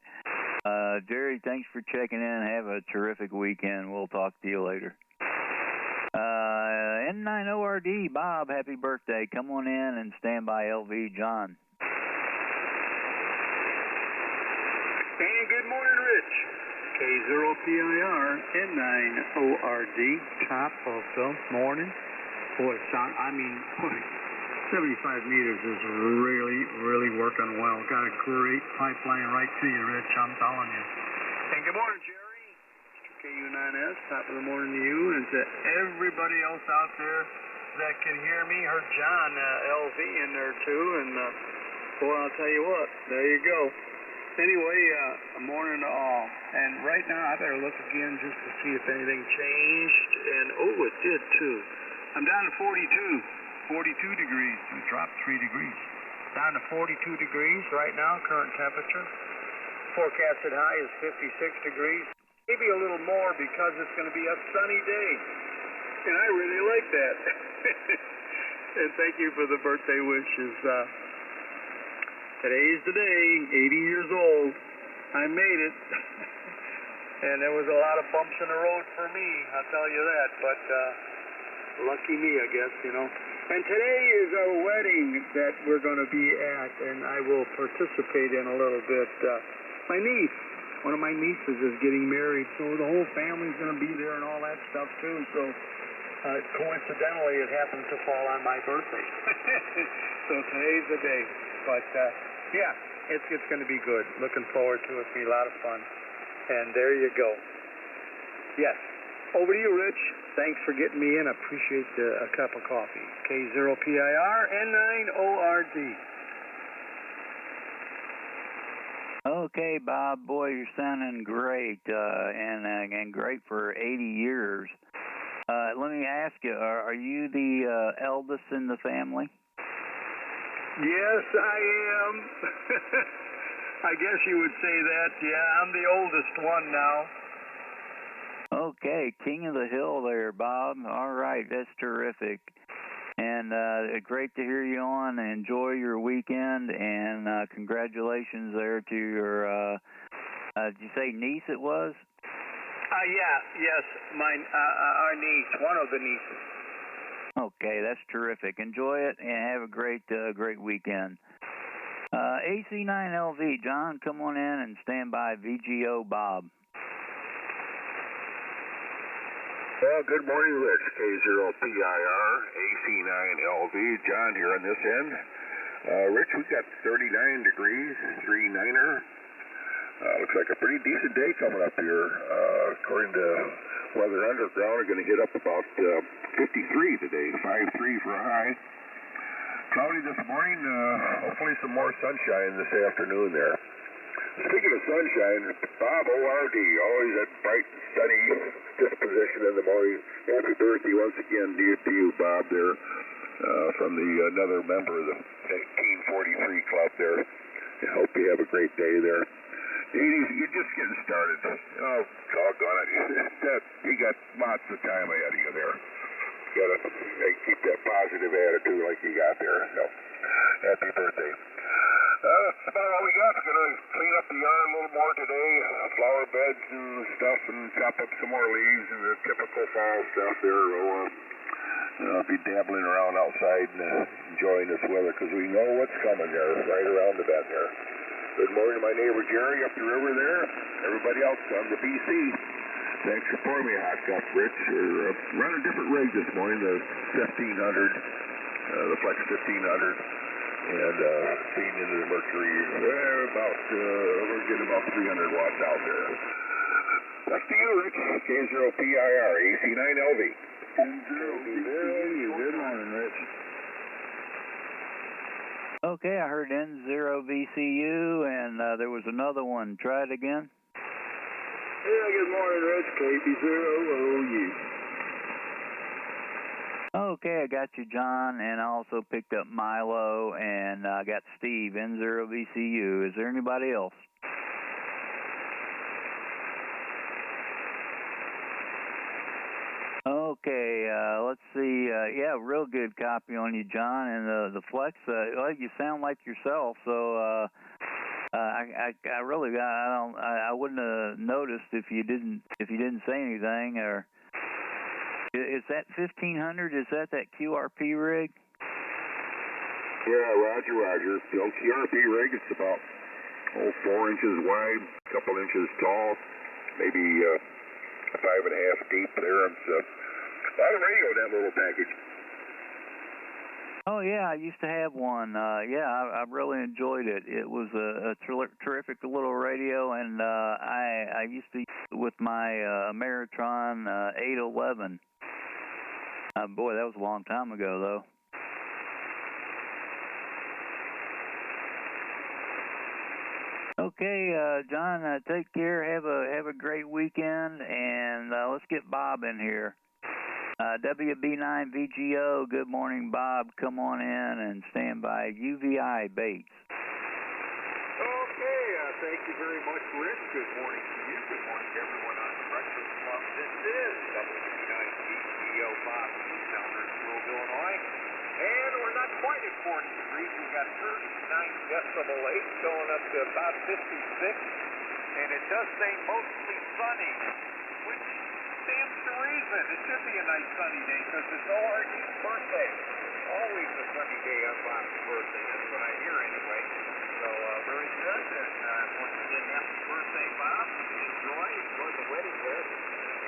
Jerry, thanks for checking in. Have a terrific weekend. We'll talk to you later. N9ORD, Bob, happy birthday. Come on in and stand by LV John. And good morning, Rich. K0PIR, N9ORD, top of the morning. Boy, 75 meters is really working well. Got a great pipeline right to you, Rich, I'm telling you. And good morning, Jerry. Mr. KU9S, top of the morning to you, and to everybody else out there that can hear me. Heard John LV in there too, and boy, I'll tell you what, there you go. Anyway, morning to all. And right now, I better look again just to see if anything changed. And oh, it did too. I'm down to 42 degrees. It dropped 3 degrees. Down to 42 degrees right now, current temperature. Forecasted high is 56 degrees. Maybe a little more because it's going to be a sunny day. And I really like that. And thank you for the birthday wishes. Today's the day, 80 years old. I made it. And there was a lot of bumps in the road for me, I'll tell you that. But lucky me, I guess, you know. And today is a wedding that we're going to be at, and I will participate in a little bit. My niece, one of my nieces is getting married, so the whole family's going to be there and all that stuff too. So coincidentally, it happened to fall on my birthday. So today's the day. But yeah, it's going to be good. Looking forward to it. It'll be a lot of fun. And there you go. Yes. Over to you, Rich. Thanks for getting me in. I appreciate a cup of coffee. K0PIR, N9ORD. Okay, Bob. Boy, you're sounding great, and great for 80 years. Let me ask you: Are you the eldest in the family? Yes, I am. I guess you would say that. Yeah, I'm the oldest one now. Okay, king of the hill there, Bob. All right, that's terrific. And great to hear you on. Enjoy your weekend, and congratulations there to your, did you say niece it was? Yes, our niece, one of the nieces. Okay, that's terrific. Enjoy it, and have a great weekend. AC9LV, John, come on in and stand by VGO Bob. Well, good morning, Rich. K0PIR, AC9LV, John here on this end. Rich, we got 39 degrees, 39er. Looks like a pretty decent day coming up here. According to Weather Underground, we're going to hit up about 53 today, 53 for a high. Cloudy this morning, hopefully some more sunshine this afternoon there. Speaking of sunshine, Bob ORD, always that bright, sunny disposition in the morning. Happy birthday once again to you, Bob, there, from another member of the 1843 club there. I hope you have a great day there. You're just getting started. Oh, doggone it. You got lots of time ahead of you there. You gotta keep that positive attitude like you got there. So, happy birthday. That's about all we got. We're going to clean up the yard a little more today, flower beds and stuff, and chop up some more leaves and the typical fall stuff there. We'll be dabbling around outside and enjoying this weather because we know what's coming there, right around the bend there. Good morning to my neighbor Jerry up the river there. Everybody else on the BC. Thanks for pouring me a hot cup, Rich. We're running a different rig this morning, the 1500, the Flex 1500. And feeding into the mercury, we're getting about 300 watts out there. Back to you, Rich. K0PIR, AC9LV. Good morning, Rich. Okay, I heard N0VCU, and there was another one. Try it again. Yeah, good morning, Rich. KP0OU. Okay, I got you, John, and I also picked up Milo, and I got Steve, N0VCU. Is there anybody else? Okay, let's see. Yeah, real good copy on you, John, and the Flex. Well, you sound like yourself, so I really I wouldn't have noticed if you didn't say anything. Or is that 1500? Is that QRP rig? Yeah, Roger. The old QRP rig. It's about 4 inches wide, couple inches tall, maybe 5.5 deep there. It's a lot of radio in that little package. Oh, yeah, I used to have one. Yeah, I really enjoyed it. It was a terrific little radio, and I used to use it with my Ameritron 811. Boy, that was a long time ago, though. Okay, John, take care. Have a great weekend, and let's get Bob in here. WB9VGO, good morning, Bob. Come on in and stand by. UVI baits. Okay, thank you very much, Rick. Good morning to you. Good morning to everyone on the Breakfast Club. This is WB9VGO, Bob, down there in Louisville, Illinois. And we're not quite at 40 degrees. We've got 39 decibel 8 going up to about 56. And it does say mostly sunny, which stands to reason. It should be a nice sunny day because it's ORG's birthday. Always a sunny day on Bob's birthday. That's what I hear anyway. So very good. And once again, happy birthday, Bob. Enjoy the wedding there.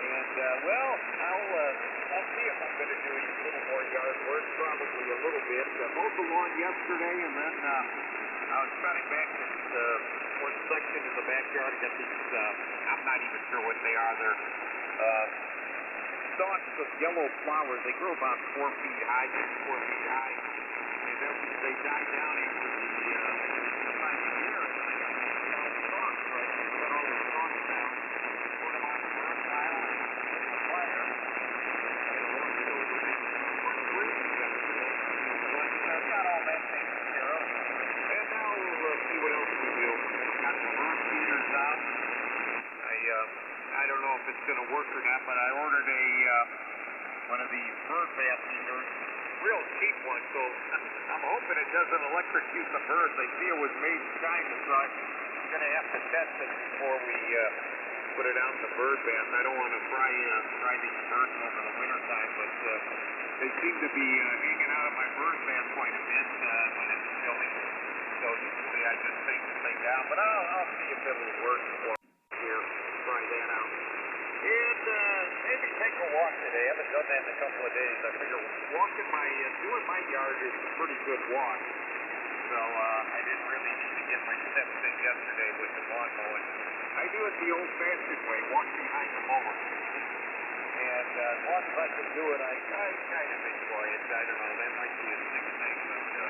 And well, I'll see if I'm going to do a little more yard work. Probably a little bit. Mowed the lawn yesterday, and then I was cutting back this one section in the backyard. I got these. I'm not even sure what they are. They're stalks of yellow flowers. They grow about 4 feet high, 4 feet high, and then they die down after the time of year. And then I got all stalks, so I cut all the stalks down, put them on the earth pile, and lit the fire. And walked it over to the breeze yesterday. So I've got all that taken care of. And now we'll see what else we do. Got the bird feeders out. I don't know if it's going to work or not, but I ordered one of these bird bath heaters, real cheap one, so I'm hoping it doesn't electrocute the birds. I see it was made in China, so I'm going to have to test it before we put it out in the bird bath. I don't want to fry these birds over the winter time, but they seem to be hanging out of my bird bath quite a bit when it's chilly. So usually I just take the thing down, but I'll see if it will work for here. Try that out. And maybe take a walk today. I haven't done that in a couple of days. I figure doing my yard is a pretty good walk. So I didn't really need to get my steps in yesterday with the lawn mowing. I do it the old-fashioned way, walk behind the mower. And as long as I can do it, I kind of enjoy it. I don't know, that might be a sick thing, but the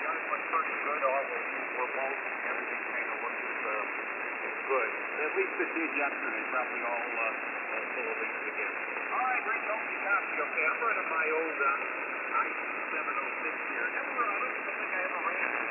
yard looks pretty good. All the leaves were mowed. Everything kind of looks good. At least it did yesterday. Probably all full of leaves again. All right, Rick, don't be copy, okay? I'm running my old I-706 here. I don't think I ever ran it.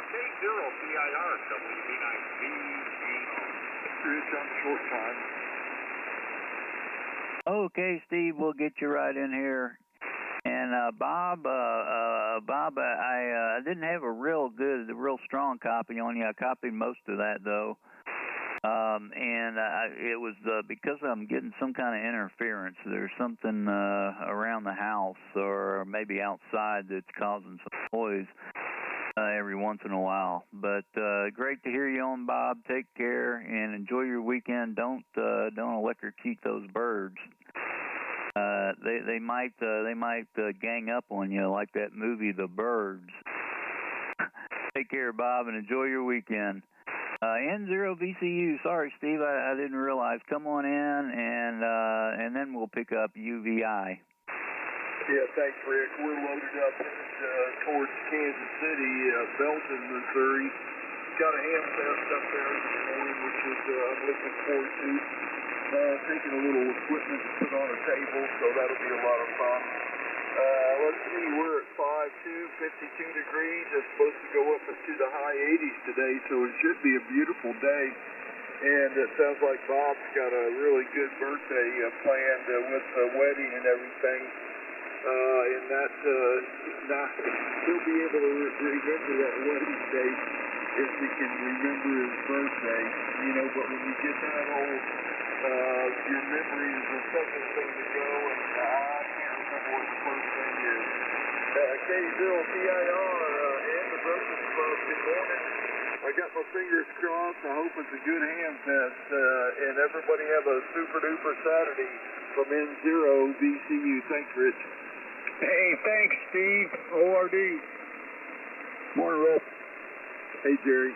K0PIR, WB9VGO. Rich on short time. Okay, Steve, we'll get you right in here. And Bob, I didn't have a real strong copy on you. I copied most of that though, and it was because I'm getting some kind of interference. There's something around the house or maybe outside that's causing some noise every once in a while. But great to hear you on, Bob. Take care and enjoy your weekend. Don't electrocute those birds. They might gang up on you like that movie The Birds. Take care, Bob, and enjoy your weekend. N0VCU. Sorry, Steve, I didn't realize. Come on in, and then we'll pick up UVI. Yeah, thanks, Rick. We're loaded up towards Kansas City, Belton, Missouri. Got a ham test up there this morning, which is I'm looking forward to. Taking a little equipment to put on a table, so that'll be a lot of fun. Let's see, we're at 5'2", 52 degrees. It's supposed to go up into the high 80s today, so it should be a beautiful day. And it sounds like Bob's got a really good birthday planned with the wedding and everything. And that. Now, he'll be able to remember that wedding date if he can remember his birthday. You know, but when you get that old, your memory is the second thing to go, and I can't remember what the first thing is. K0PIR and the Breakfast Club, good morning. I got my fingers crossed. I hope it's a good hand test, and everybody have a super duper Saturday from N0 VCU. Thanks, Rich. Hey, thanks, Steve. ORD. Morning, Rob. Hey, Jerry.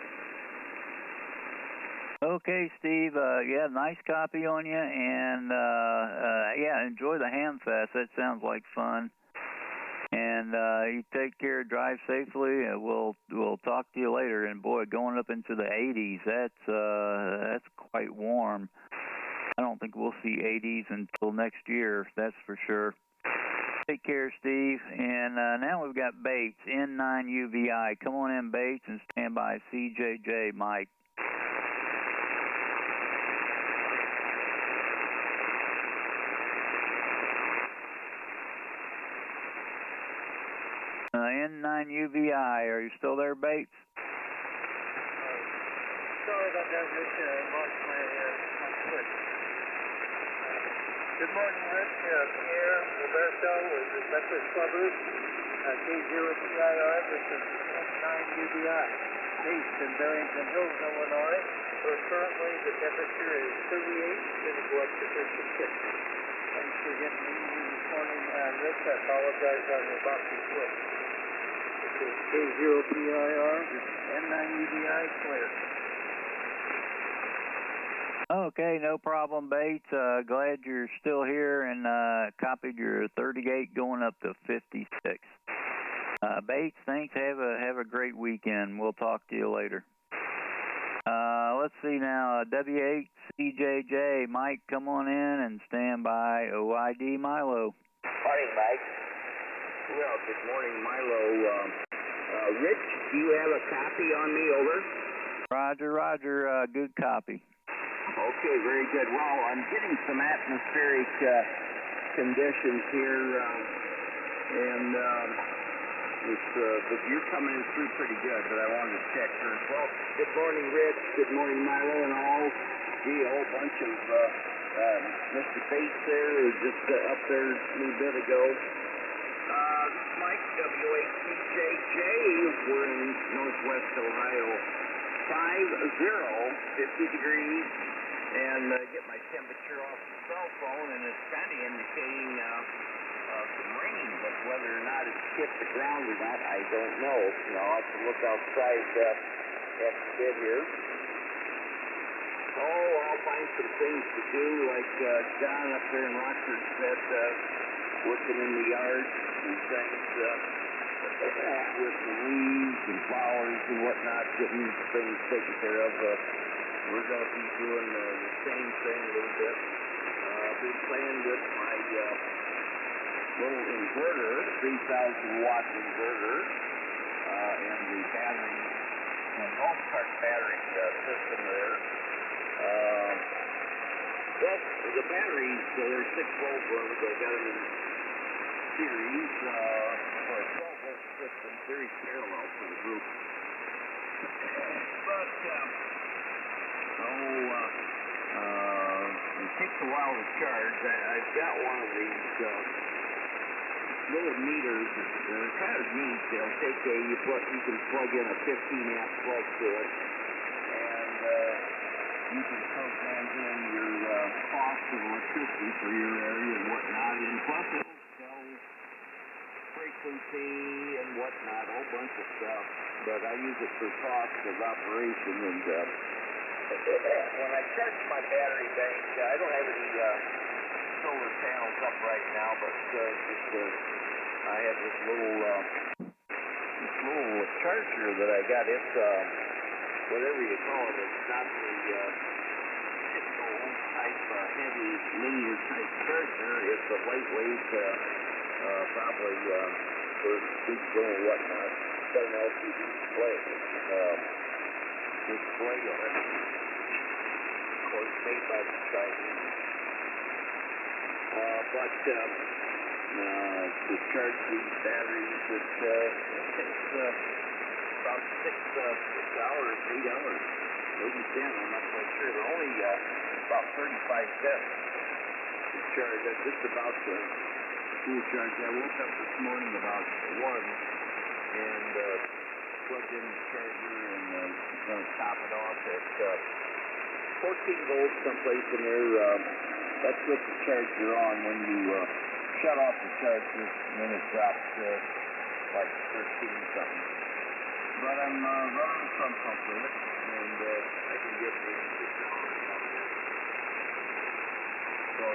Okay, Steve. Yeah, nice copy on you, and yeah, enjoy the Ham Fest. That sounds like fun. And you take care, drive safely, and we'll talk to you later. And boy, going up into the 80s, that's quite warm. I don't think we'll see 80s until next year, that's for sure. Take care, Steve. And now we've got Bates, N9UVI. Come on in, Bates, and stand by CJJ, Mike. N9UVI, are you still there, Bates? Sorry about that, Rich. I lost my switch. Good morning, Rich. Pierre Roberto with the Breakfast Clubbers. K0PIR, this is N9UVI. Based in Barrington Hills, Illinois, where currently the temperature is 38, going to go up to 56. Thanks for getting me this morning, Rich. I apologize on the boxy switch. K0PIR, N9UVI, clear. Okay, no problem, Bates. Glad you're still here and copied your 38 going up to 56. Bates, thanks. Have a great weekend. We'll talk to you later. Let's see now. W8CJJ, Mike, come on in and stand by OID Milo. Morning, Mike. Well, good morning, Milo. Rich, do you have a copy on me, over? Roger, good copy. Okay, very good. Well, I'm getting some atmospheric conditions here, and you're coming in through pretty good, but I wanted to check first. Well, good morning, Rich. Good morning, Milo, and all. Gee, a whole bunch of Mr. Bates there is just up there a little bit ago. This is Mike, W8CJJ. We're in Northwest Ohio. 50 degrees, and get my temperature off the cell phone, and it's kind of indicating some rain, but whether or not it's hit the ground or not, I don't know. You know, I'll have to look outside after a bit here. Oh, I'll find some things to do, like John up there in Rockford said, working in the yard and things, with the leaves and flowers and whatnot, getting things taken care of. We're going to be doing the same thing a little bit. I've been playing with my little inverter, 3,000-watt inverter, and the battery, golf cart battery system there. Well, the batteries, they're 6-volt ones. I got them in series for a 12-volt system, very parallel for the group. But, it takes a while to charge. I've got one of these little meters. They're kind of neat. They'll take you can plug in a 15-amp plug to it, and you can program in your cost of electricity for your area and whatnot, and plus it'll tell frequency and whatnot, a whole bunch of stuff. But I use it for cost of operation, and when I charge my battery bank, I don't have any solar panels up right now, but I have this little charger that I got. It's whatever you call it. It's not the typical type heavy linear type charger. It's a lightweight, probably for digital or whatnot. It's got an LCD display on it. Of course, made by the Chinese. But to charge these batteries. It takes about 6 hours, 8 hours, maybe 10. I'm not quite sure. They're only about 35 cents to charge. That's just about the full charge. I woke up this morning about 1 and plugged in the charger and going to top it off at 14 volts someplace in there. That's what the charger on when you shut off the charger, and then it drops like 13 something. But I'm running some pump with it, and I can get maybe 6 hours out of it. So,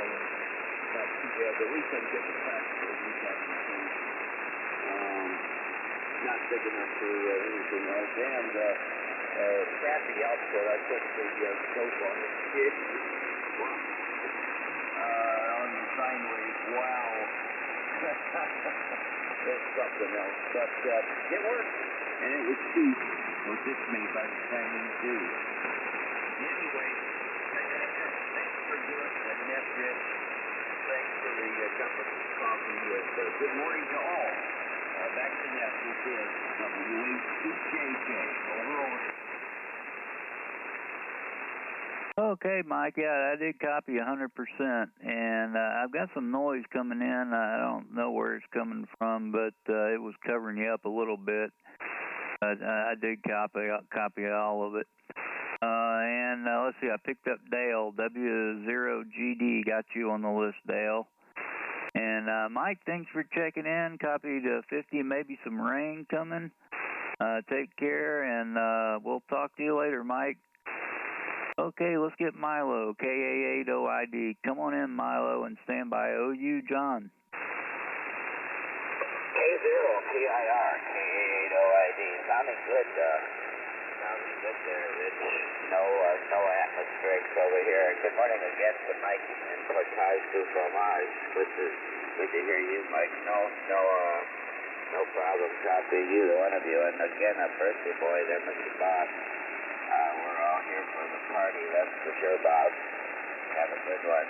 not too bad. At least I'm getting the practical use out of the thing. Not big enough for anything else. And crappy output. I put the scope on it. On the sine wave. Wow. That's something else. But it worked. And it was cheap. Or this made by the Chinese dude. Anyway, thanks for doing the net rich. Thanks for the cup of coffee. And good morning to all. Back to net. This is WH2JJ. Over. Okay, Mike. Yeah, I did copy 100%, and I've got some noise coming in. I don't know where it's coming from, but it was covering you up a little bit. I did copy all of it. And let's see, I picked up Dale, W0GD, got you on the list, Dale. And Mike, thanks for checking in. Copied 50, maybe some rain coming. Take care, and we'll talk to you later, Mike. Okay, let's get Milo, KA8OID. Come on in, Milo, and stand by. OU, John. K0PIR, KA8OID. Sounding good there, Rich. No atmospherics over here. Good morning again to Mike and Cortez du Fromage. Good to hear you, Mike. No problem. Copy either one of you. And again, a birthday boy there, Mr. Bob. We're all here for the party, that's for sure, Bob. Have a good one.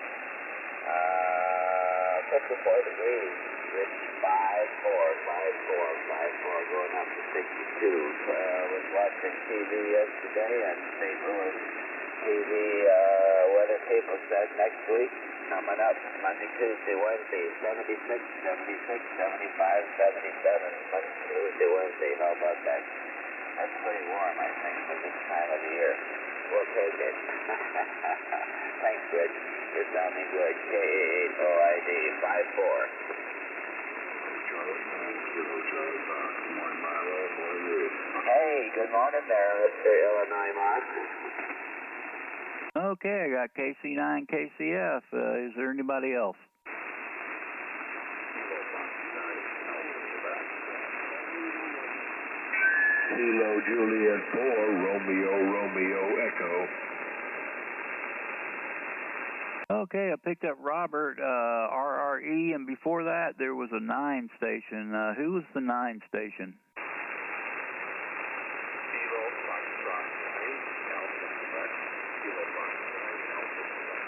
54 degrees, Rich, 54, going up to 62. Was watching TV yesterday, and St. Louis TV weather people said next week, coming up Monday, Tuesday, Wednesday, 76, 76, 75, 77. Monday, Tuesday, Wednesday, how about that? That's pretty warm, I think, for this time of the year. We'll take it. Thanks, Rich. You're sounding good. KA8OID 54. Good morning, Milo. Morning, Rich. Hey, good morning there, Mr. Illinois Moss. Okay, I got KC9, KCF. Is there anybody else? Kilo Juliet 4, Romeo Echo. Okay, I picked up Robert, RRE, and before that there was a 9 station. Who was the 9 station? Kilo Foxtrot 9, Alpha Quebec. Kilo Fox 9, Alpha Quebec.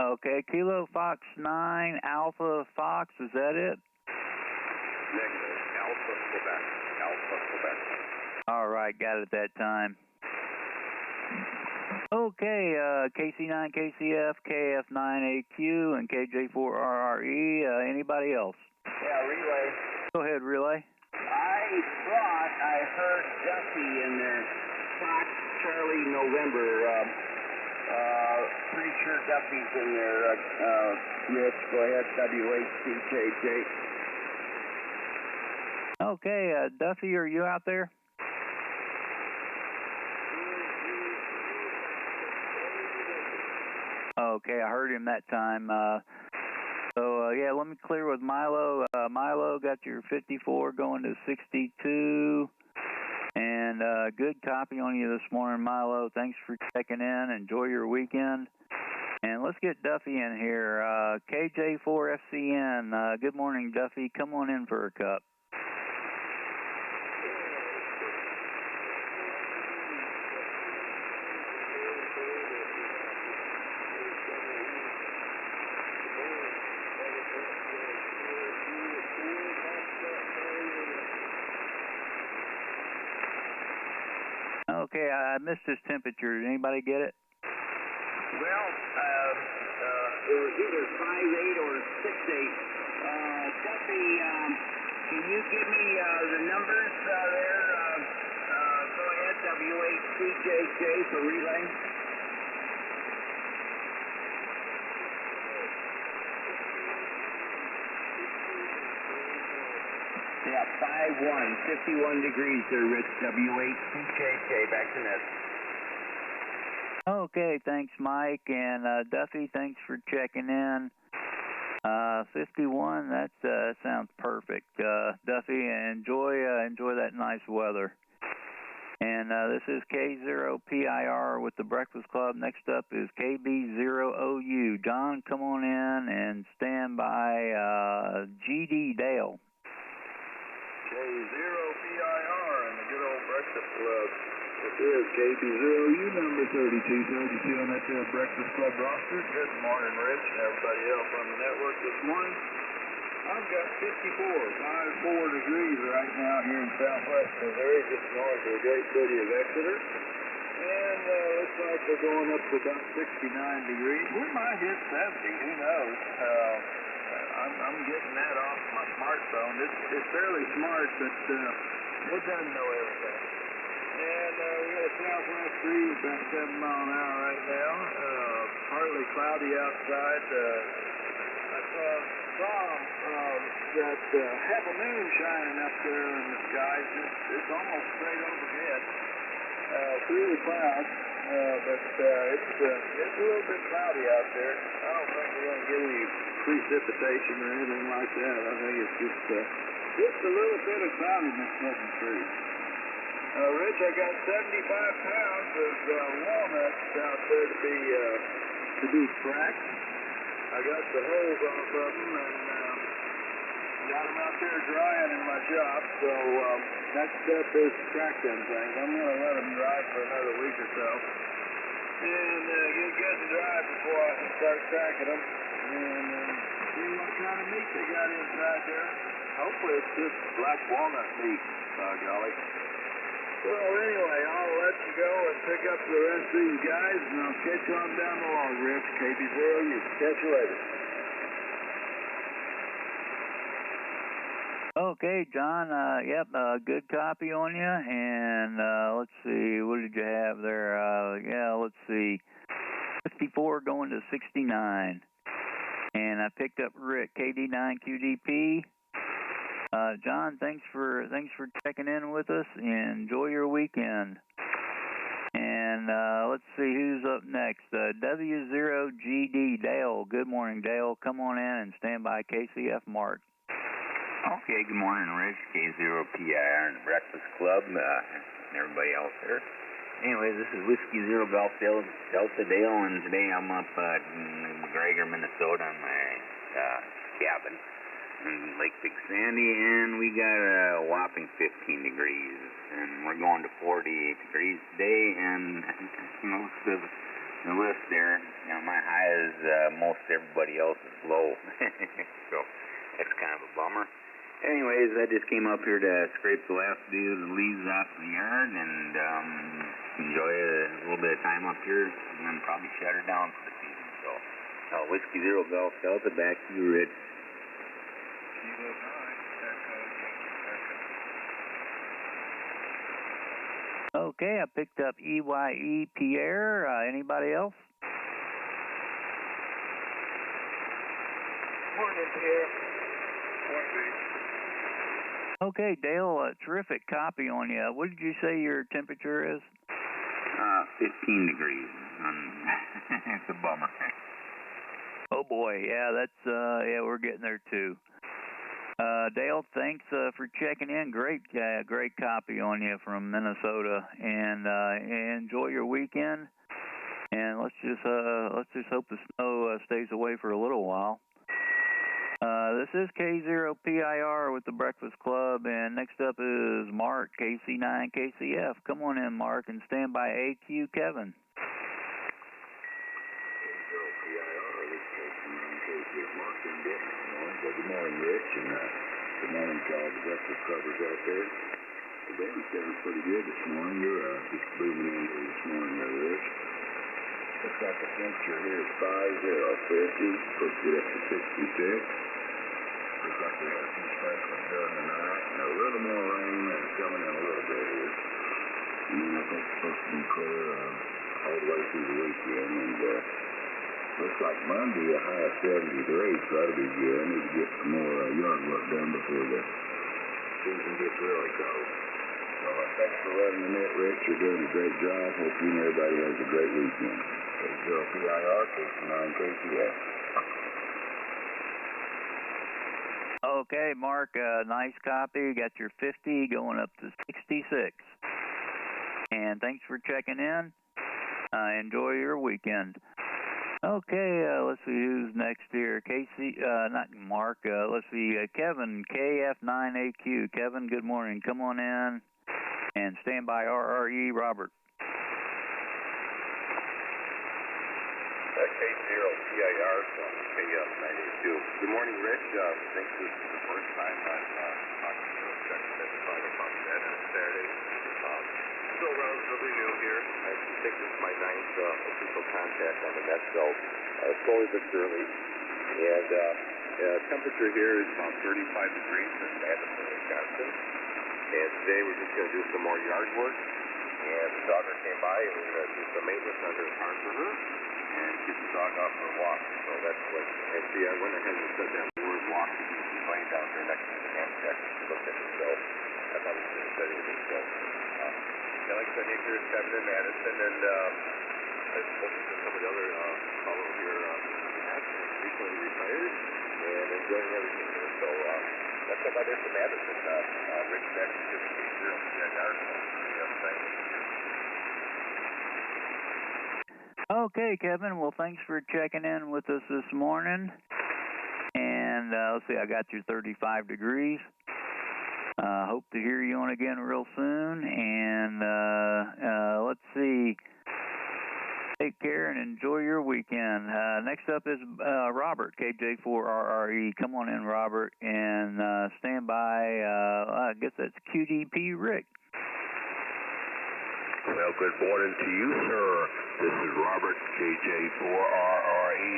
Okay, Kilo Fox 9, Alpha Fox, is that it? Negative. Alpha Quebec. All right, got it that time. Okay, KC9, KCF, KF9AQ, and KJ4RRE. Anybody else? Yeah, relay. Go ahead, relay. I thought I heard Duffy in there. Fox Charlie November. Pretty sure Duffy's in there. Rich, go ahead. WHCJJ. Okay, Duffy, are you out there? Okay, I heard him that time. Yeah, let me clear with Milo. Milo got your 54 going to 62. And good copy on you this morning, Milo. Thanks for checking in. Enjoy your weekend. And let's get Duffy in here. KJ4FCN. Good morning, Duffy. Come on in for a cup. Okay, I missed his temperature. Did anybody get it? Well, it was either 5.8 or 6.8. Duffy, can you give me the numbers there? Go ahead, W8CJJ for relay. Yeah, 51 degrees there, Rich. W8CJJ, back to net. Okay, thanks, Mike. And Duffy, thanks for checking in. 51, that sounds perfect. Duffy, enjoy that nice weather. And this is K0PIR with the Breakfast Club. Next up is KB0OU. John, come on in and stand by GD Dale. K0PIR and the good old Breakfast Club. This is KB0U number 3232 on that Breakfast Club roster. Good morning, Rich, and everybody else on the network this morning. I've got 54 degrees right now here in southwest Missouri, just north of the great city of Exeter. And looks like we're going up to about 69 degrees. We might hit 70, who knows? I'm getting that off my smartphone. It's fairly smart, but it doesn't know everything. And we got a southwest breeze about 7 miles an hour right now. Partly cloudy outside. I saw that half a moon shining up there in the skies. It's almost straight overhead through the clouds, but it's a little bit cloudy out there. I don't think we're going to get any precipitation or anything like that. I think it's just a little bit of cloudiness heading through. Rich, I got 75 pounds of walnuts out there to be cracked. I got the holes off of them and got them out there drying in my shop. So that stuff is to crack them things. I'm going to let them dry for another week or so and get good and dry before I start cracking them and see what kind of meat they got inside there. Hopefully it's just black walnut meat, by golly. Well, anyway, I'll let you go and pick up the rest of these guys, and I'll catch you on down the log, Rich. KB0U. Catch you later. Okay, John, yep, good copy on you. And let's see, what did you have there? Yeah, let's see, 54 going to 69. And I picked up Rick, KD9QDP. John, thanks for checking in with us. Enjoy your weekend. And let's see who's up next. W0GD Dale. Good morning, Dale. Come on in and stand by KCF Mark. Okay, good morning, Rich. K0PIR and the Breakfast Club, and everybody else there. Anyway, this is Whiskey Zero Golf Delta Dale, and today I'm up in McGregor, Minnesota, in my cabin in Lake Big Sandy, and we got a whopping 15 degrees, and we're going to 48 degrees today, and most of the list there, my high is most everybody else's low, so that's kind of a bummer. Anyways, I just came up here to scrape the last few of the leaves off the yard and enjoy a little bit of time up here, and then probably shut her down for the season. So, Whiskey Zero Golf Delta, back to you, Rich. Okay, I picked up EYE Pierre. Anybody else? Morning, Pierre. Morning. Okay, Dale, terrific copy on you. What did you say your temperature is? 15 degrees. It's a bummer. Oh boy, yeah, that's yeah, we're getting there too. Dale, thanks for checking in. Great copy on you from Minnesota, and enjoy your weekend. And let's just hope the snow stays away for a little while. This is K0PIR with the Breakfast Club, and next up is Mark, KC9KCF. Come on in, Mark, and stand by AQ Kevin. K0PIR, this is KC9KCF. Mark, and good morning, Rich, and good morning to all the Breakfast Clubbers out there. The band sounds pretty good this morning. You're just booming in here this morning, there, Rich. Looks like the temperature here is 50, supposed to get up to 66. Looks like we had a few sprinkles during the night, and a little more rain, and it's coming in a little bit here. And then I think it's supposed to be clear all the way through the weekend, and looks like Monday a high of 73, so that'll be good. I need to get some more yard work done before the season gets really cold. So thanks for running the net, Rich. You're doing a great job. Hope you and everybody has a great weekend. K0PIR, K9KTS. Okay, Mark, nice copy. Got your 50 going up to 66. And thanks for checking in. Enjoy your weekend. Okay, let's see who's next here. Casey, not Mark, let's see, Kevin, KF9AQ. Kevin, good morning. Come on in and stand by RRE, Robert. K0PIR from KF982. Good morning, Rich. I think this is the first time I've talked to you about that on Saturday. Still relatively new here. I think this is my 9th official contact on the net, so slowly but surely. And temperature here is about 35 degrees in Madison, Wisconsin. And today we're just going to do some more yard work. And the dogger came by, and we're going to do some maintenance under the car for her and get the dog off for a walk. So that's what, and see, I went ahead and said that word walk. She's laying down there next to the hand check. She looked at me, so I thought we should have said anything. So, like I said, here is Kevin in Madison, and I've spoken to some of the other fellows here recently retired and enjoying everything here. So that's about it for Madison. Rich, back to you, K0PIR. Okay, Kevin. Well, thanks for checking in with us this morning. And let's see, I got your 35 degrees. Hope to hear you on again real soon. And let's see. Take care and enjoy your weekend. Next up is Robert, KJ4RRE. Come on in, Robert, and stand by. I guess that's QDP Rick. Well, good morning to you, sir. This is Robert, KJ4RRE.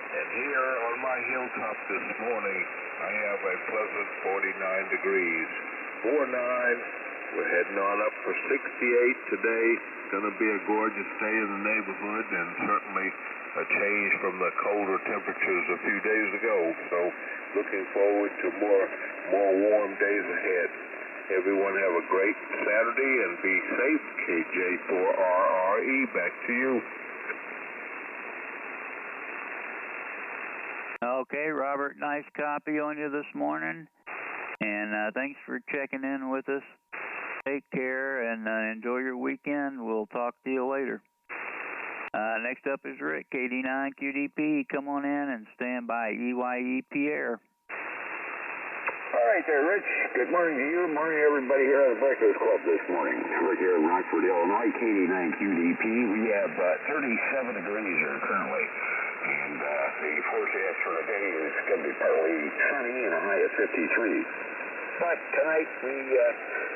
And here on my hilltop this morning, I have a pleasant 49 degrees. 49. We're heading on up for 68 today. Going to be a gorgeous day in the neighborhood, and certainly a change from the colder temperatures a few days ago. So looking forward to more warm days ahead. Everyone have a great Saturday and be safe. KJ4RRE, back to you. Okay, Robert, nice copy on you this morning. And thanks for checking in with us. Take care and enjoy your weekend. We'll talk to you later. Next up is Rick, KD9QDP. Come on in and stand by EYE Pierre. All right there, Rich. Good morning to you. Morning, everybody here at the Breakfast Club this morning. We're here in Rockford, Illinois, KD9QDP. We have 37 degrees here currently. And the forecast for the day is going to be partly sunny and a high of 53. But tonight we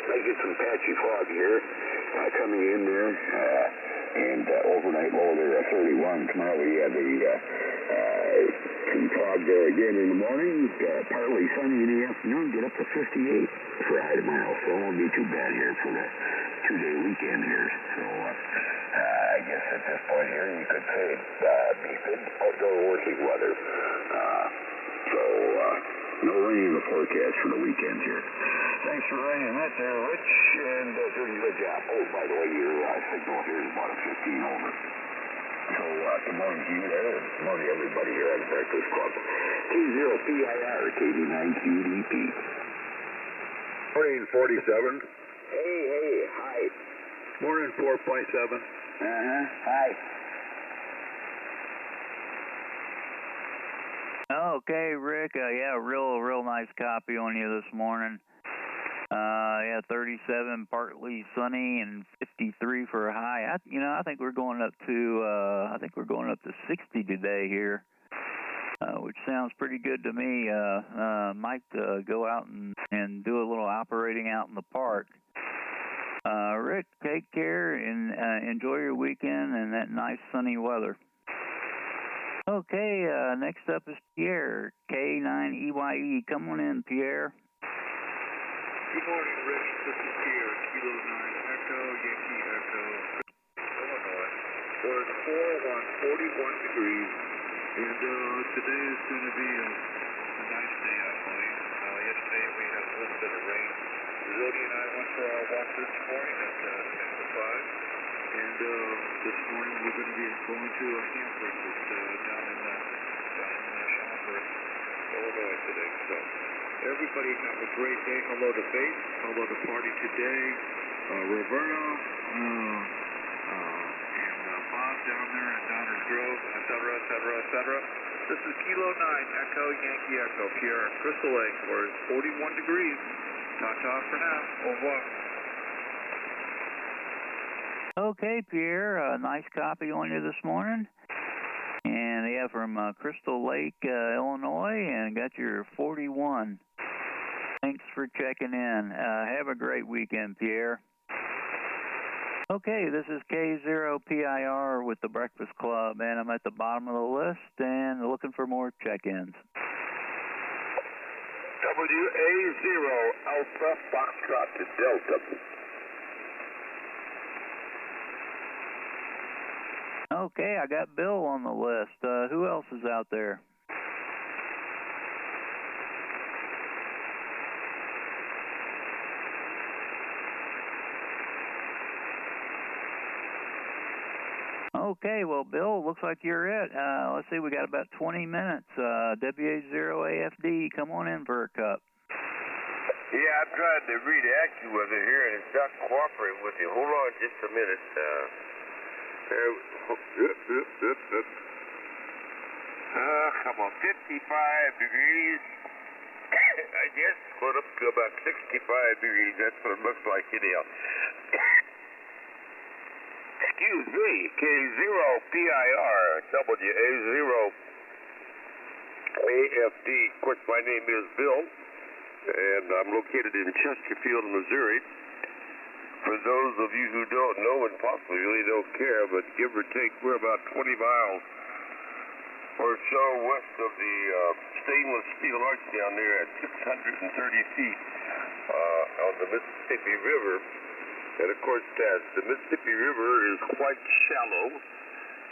may get some patchy fog here coming in there. And overnight low there at 31. Tomorrow we have some fog there again in the morning. Partly sunny in the afternoon. Get up to 58 for a high tomorrow. So it won't be too bad here for the 2-day weekend here. So I guess at this point here you could say be good outdoor working weather. No rain in the forecast for the weekend here. Thanks for running that there, Rich, and doing a good job. Oh, by the way, your signal here is about a 15 over. So, good morning to you there, and good morning to everybody here at the Breakfast Club. K0PIR, KD9QDP. Morning, 47. Hey, hi. Morning, 4.7. Hi. Okay, Rick. Yeah, real nice copy on you this morning. 37, partly sunny, and 53 for a high. I think we're going up to 60 today here, which sounds pretty good to me. Might go out and do a little operating out in the park. Rick, take care and enjoy your weekend and that nice sunny weather. Okay, next up is Pierre, K9EYE. Come on in, Pierre. Good morning, Rich. This is Pierre, Kilo 9 Echo, Yankee Echo, Illinois. We're at 41 degrees, and today is going to be a nice day, I believe. Yesterday we had a little bit of rain. Zodi and I went for our walk this morning at 10 to 5, and this morning we're going to be going to a ham breakfast down in Schaumburg, Illinois today. So everybody have a great day. Hello to Faith. Hello to Party Today. Roberto and Bob down there in Downers Grove, etc., etc., etc. This is Kilo 9 Echo, Yankee Echo, Pierre, Crystal Lake, where it's 41 degrees. Ta-ta for now. Au revoir. Okay, Pierre, nice copy on you this morning. And yeah, from Crystal Lake, Illinois, and got your 41. Thanks for checking in. Have a great weekend, Pierre. Okay, this is K0PIR with the Breakfast Club, and I'm at the bottom of the list and looking for more check-ins. WA0 Alpha Foxtrot to Delta. Okay, I got Bill on the list. Who else is out there? Okay, well, Bill, looks like you're it. Let's see, we got about 20 minutes. WA0AFD, come on in for a cup. Yeah, I'm trying to read AccuWeather here, and it's not cooperating with you. Hold on just a minute. Come on, 55 degrees. I guess went up to about 65 degrees. That's what it looks like anyhow. Excuse me, K0PIR, WA0AFD. Of course, my name is Bill, and I'm located in Chesterfield, Missouri. For those of you who don't know and possibly really don't care, but give or take, we're about 20 miles or so west of the stainless steel arch down there at 630 feet on the Mississippi River. And of course, the Mississippi River is quite shallow,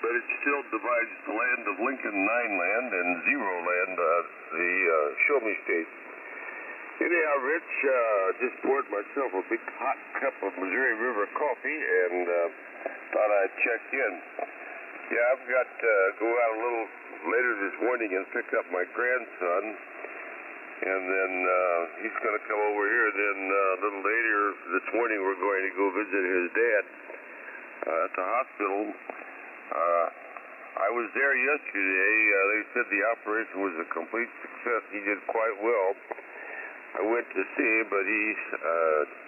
but it still divides the land of Lincoln 9 land and Zero land, the Show Me State. Anyhow, Rich, just poured myself a big hot cup of Missouri River coffee and thought I'd check in. Yeah, I've got to go out a little later this morning and pick up my grandson, and then he's going to come over here. Then a little later this morning we're going to go visit his dad at the hospital. I was there yesterday. They said the operation was a complete success. He did quite well. I went to see him, but he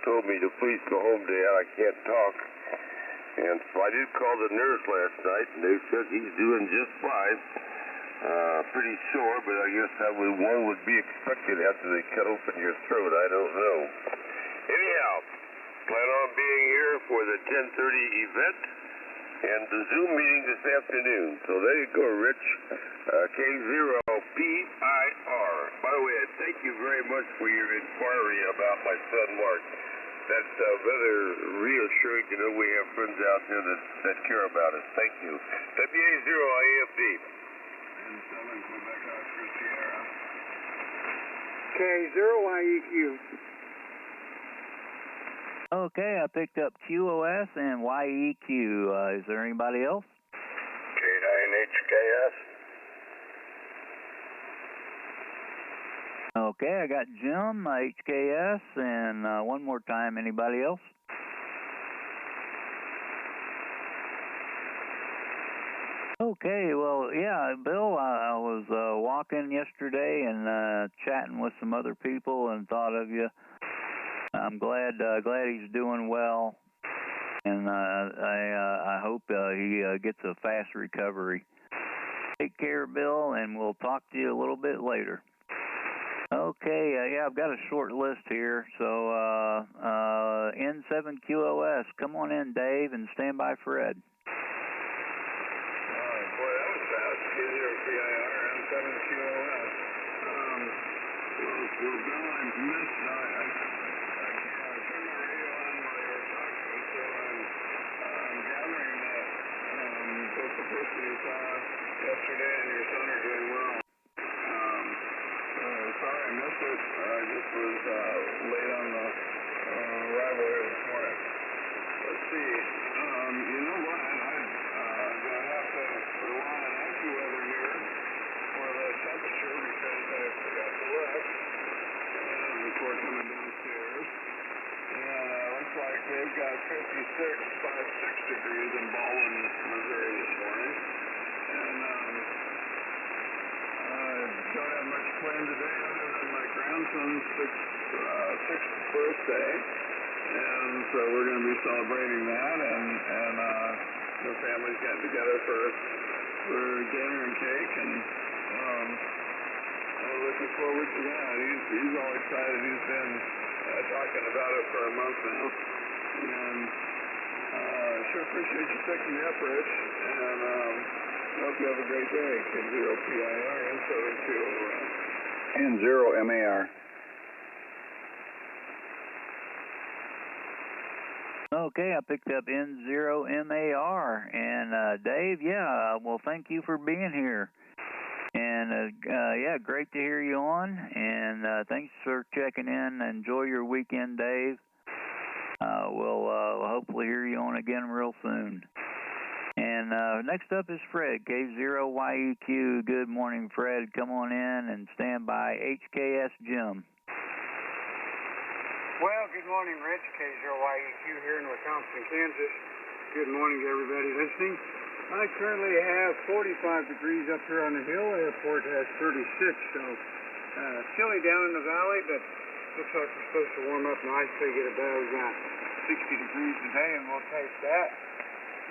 told me to please go home, Dad. I can't talk. And so I did call the nurse last night, and they said he's doing just fine. Pretty sore, but I guess that one would be expected after they cut open your throat. I don't know. Anyhow, plan on being here for the 10:30 event and the Zoom meeting this afternoon. So there you go, Rich. K0PIR. By the way, thank you very much for your inquiry about my son, Mark. That's rather reassuring to know we have friends out there that care about us. Thank you. WA0IFD. K0IEQ. Okay, I picked up QOS and YEQ. Is there anybody else? K9HKS. Okay, I got Jim, HKS, and one more time, anybody else? Okay, well, yeah, Bill, I was walking yesterday and chatting with some other people and thought of you. I'm glad he's doing well, and I hope he gets a fast recovery. Take care, Bill, and we'll talk to you a little bit later. Okay, yeah, I've got a short list here. So, N7QOS, come on in, Dave, and stand by Fred. Boy, that was fast. K0PIR, N7QOS. Well, Bill, I missed, I turned my radio on while you were talking, so I'm gathering that both the person you saw yesterday and your son are doing well. Sorry I missed it. I just was late on the arrival here this morning. Let's see. You know what? I'm going to have to rely on AccuWeather here for the temperature because I forgot to look before coming downstairs. And looks like they've got 56 degrees in Baldwin, Missouri this morning. And don't have much planned today other than my grandson's sixth birthday, and so we're going to be celebrating that, and the family's getting together for dinner and cake, and I'm looking forward to that. He's all excited. He's been talking about it for a month now, and sure appreciate you picking me up, Rich, and I hope you have a great day. K0PIR, N7QOS. N0MAR. Okay, I picked up N0MAR. And, Dave, yeah, well, thank you for being here. And, yeah, great to hear you on. And thanks for checking in. Enjoy your weekend, Dave. We'll hopefully hear you on again real soon. And next up is Fred, K0YEQ. Good morning, Fred. Come on in and stand by HKS Jim. Well, good morning, Rich. K0YEQ here in Wisconsin, Kansas. Good morning to everybody listening. I currently have 45 degrees up here on the hill. Airport has 36, so chilly down in the valley, but looks like we're supposed to warm up nicely, get about 60 degrees today, and we'll take that.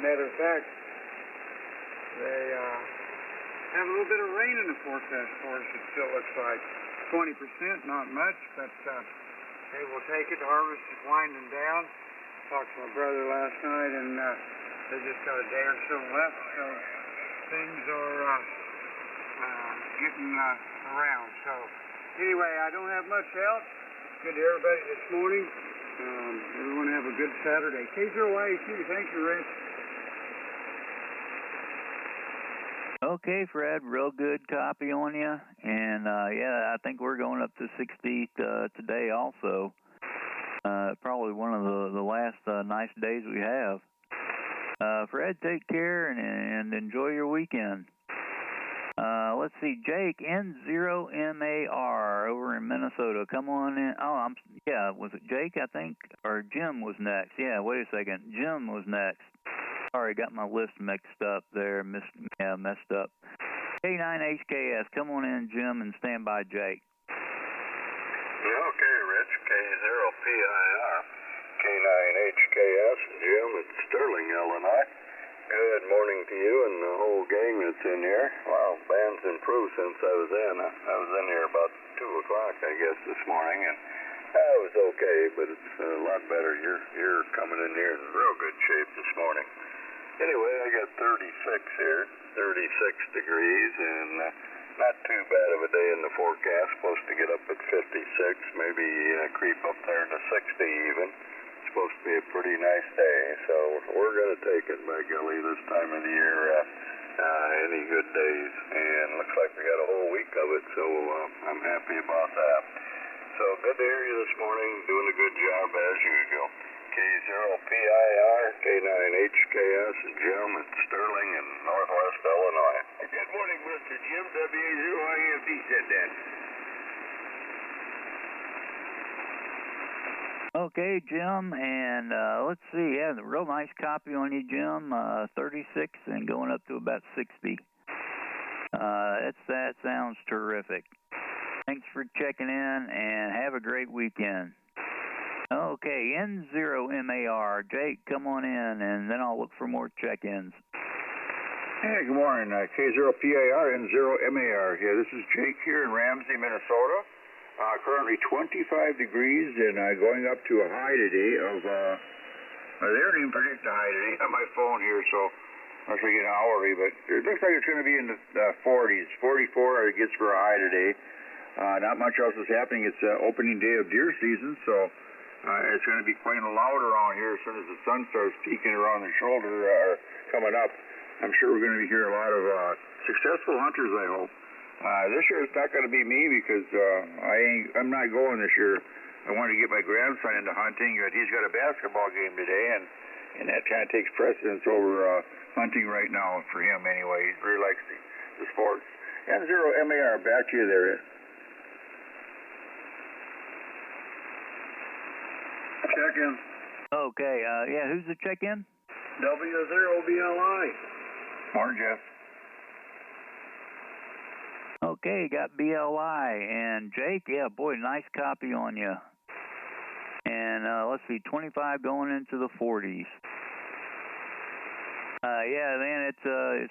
Matter of fact, they have a little bit of rain in the forecast for us. It still looks like 20%, not much, but hey, we'll take it. The harvest is winding down. Talked to my brother last night, and they just got a day or so left, so things are getting around. So anyway, I don't have much else. Good to everybody this morning. Everyone have a good Saturday. K0YEQ, thank you, Rich. Okay, Fred, real good copy on you. And, yeah, I think we're going up to 60 today also. Probably one of the last nice days we have. Fred, take care and enjoy your weekend. Let's see, Jake, N0MAR over in Minnesota. Come on in. Oh, was it Jake, I think? Or Jim was next. Yeah, wait a second. Jim was next. Sorry, got my list mixed up there. Messed up. K9HKS, come on in, Jim, and stand by Jake. Okay, Rich, K0PIR, K9HKS, Jim at Sterling, Illinois. Good morning to you and the whole gang that's in here. Wow, band's improved since I was in. I was in here about 2 o'clock, I guess, this morning, and it was okay, but it's a lot better. You're coming in here in real good shape this morning. Anyway, I got 36 here, 36 degrees, and not too bad of a day in the forecast. Supposed to get up at 56, maybe creep up there to 60 even. Supposed to be a pretty nice day, so we're going to take it, by golly, this time of the year, any good days, and looks like we got a whole week of it, so I'm happy about that. So good to hear you this morning, doing a good job as usual. K0PIR, K9HKS, Jim at Sterling in Northwest Illinois. Good morning, Mr. Jim. WA0IMD said that. Okay, Jim, and let's see. Yeah, a real nice copy on you, Jim. 36 and going up to about 60. That sounds terrific. Thanks for checking in, and have a great weekend. Okay, N0MAR. Jake, come on in, and then I'll look for more check-ins. Hey, good morning. K0PIR, N0MAR. Yeah, this is Jake here in Ramsey, Minnesota. Currently 25 degrees and going up to a high today of, they don't even predict a high today on my phone here, so I was thinking hourly, but it looks like it's going to be in the 40s. 44 it gets for a high today. Not much else is happening. It's opening day of deer season, so it's going to be quite loud around here as soon as the sun starts peeking around the shoulder or coming up. I'm sure we're going to be hearing a lot of successful hunters, I hope. This year it's not going to be me because I'm not going this year. I want to get my grandson into hunting, but he's got a basketball game today, and that kind of takes precedence over hunting right now for him anyway. He really likes the sports. N0MAR, back to you there. Check-in. Okay, yeah, who's the check-in? W0BLI. Morning, Jeff. Okay, got BLI. And Jake, yeah, boy, nice copy on you. And let's see, 25 going into the 40s. Yeah, man, it's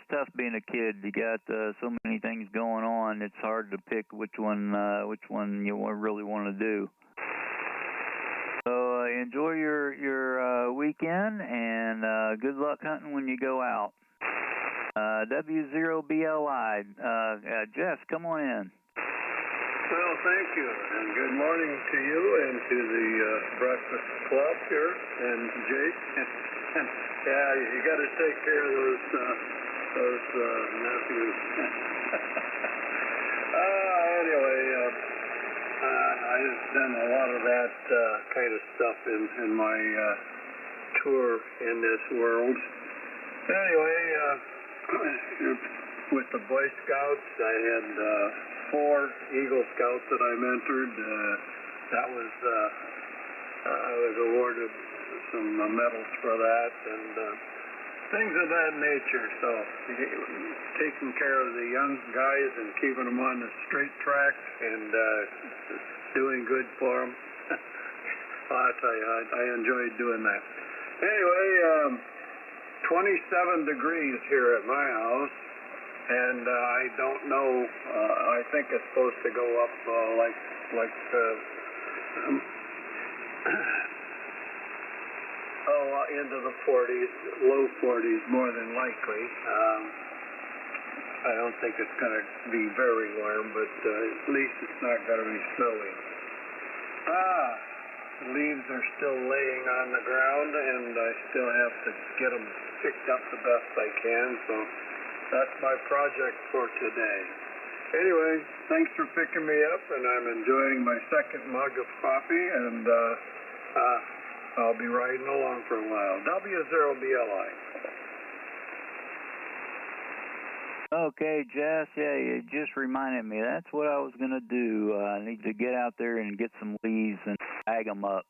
tough being a kid. You got so many things going on. It's hard to pick which one you really want to do. So enjoy your weekend, and good luck hunting when you go out. W0BLI. Jess, come on in. Well, thank you, and good morning to you and to the Breakfast Club here, and Jake. And yeah, you got to take care of those nephews. Anyway, I've done a lot of that kind of stuff in my tour in this world. Anyway, with the Boy Scouts, I had 4 Eagle Scouts that I mentored. I was awarded some medals for that and things of that nature. So taking care of the young guys and keeping them on the straight track and doing good for them. I'll tell you, I enjoyed doing that. Anyway, 27 degrees here at my house, and I don't know. I think it's supposed to go up into the 40s, low 40s more than likely. I don't think it's going to be very warm, but at least it's not going to be snowy. Leaves are still laying on the ground, and I still have to get them picked up the best I can, so that's my project for today. Anyway, thanks for picking me up, and I'm enjoying my second mug of coffee, and I'll be riding along for a while. W0BLI. Okay, Jess, yeah, you just reminded me. That's what I was going to do. I need to get out there and get some leaves and bag them up.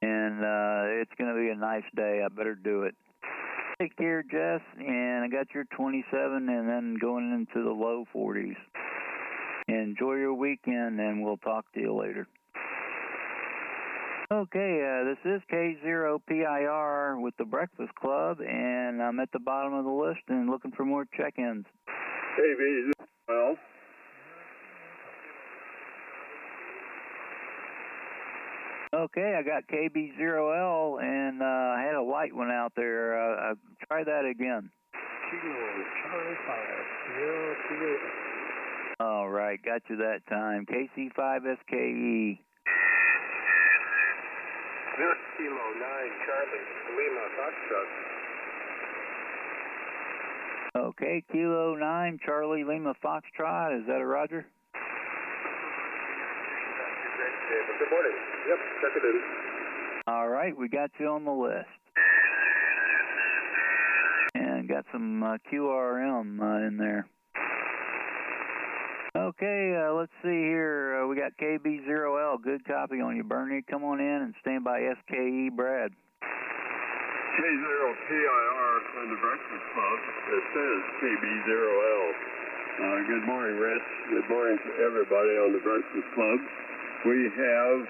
And it's going to be a nice day. I better do it. Take care, Jess, and I got your 27 and then going into the low 40s. Enjoy your weekend, and we'll talk to you later. Okay, this is K0PIR with the Breakfast Club, and I'm at the bottom of the list and looking for more check-ins. KB, well. Okay, I got KB0L, and I had a light one out there. Try that again. Charlie 5. All right, got you that time. KC5SKE. Kilo 9, Charlie, Lima, Foxtrot. Okay, Kilo 9, Charlie, Lima, Foxtrot. Is that a Roger? Good morning. Yep, check it in. All right, we got you on the list. And got some QRM in there. Okay, let's see here. We got KB0L. Good copy on you, Bernie. Come on in and stand by SKE, Brad. K0PIR on the Breakfast Club. This is KB0L. Good morning, Rich. Good morning to everybody on the Breakfast Club. We have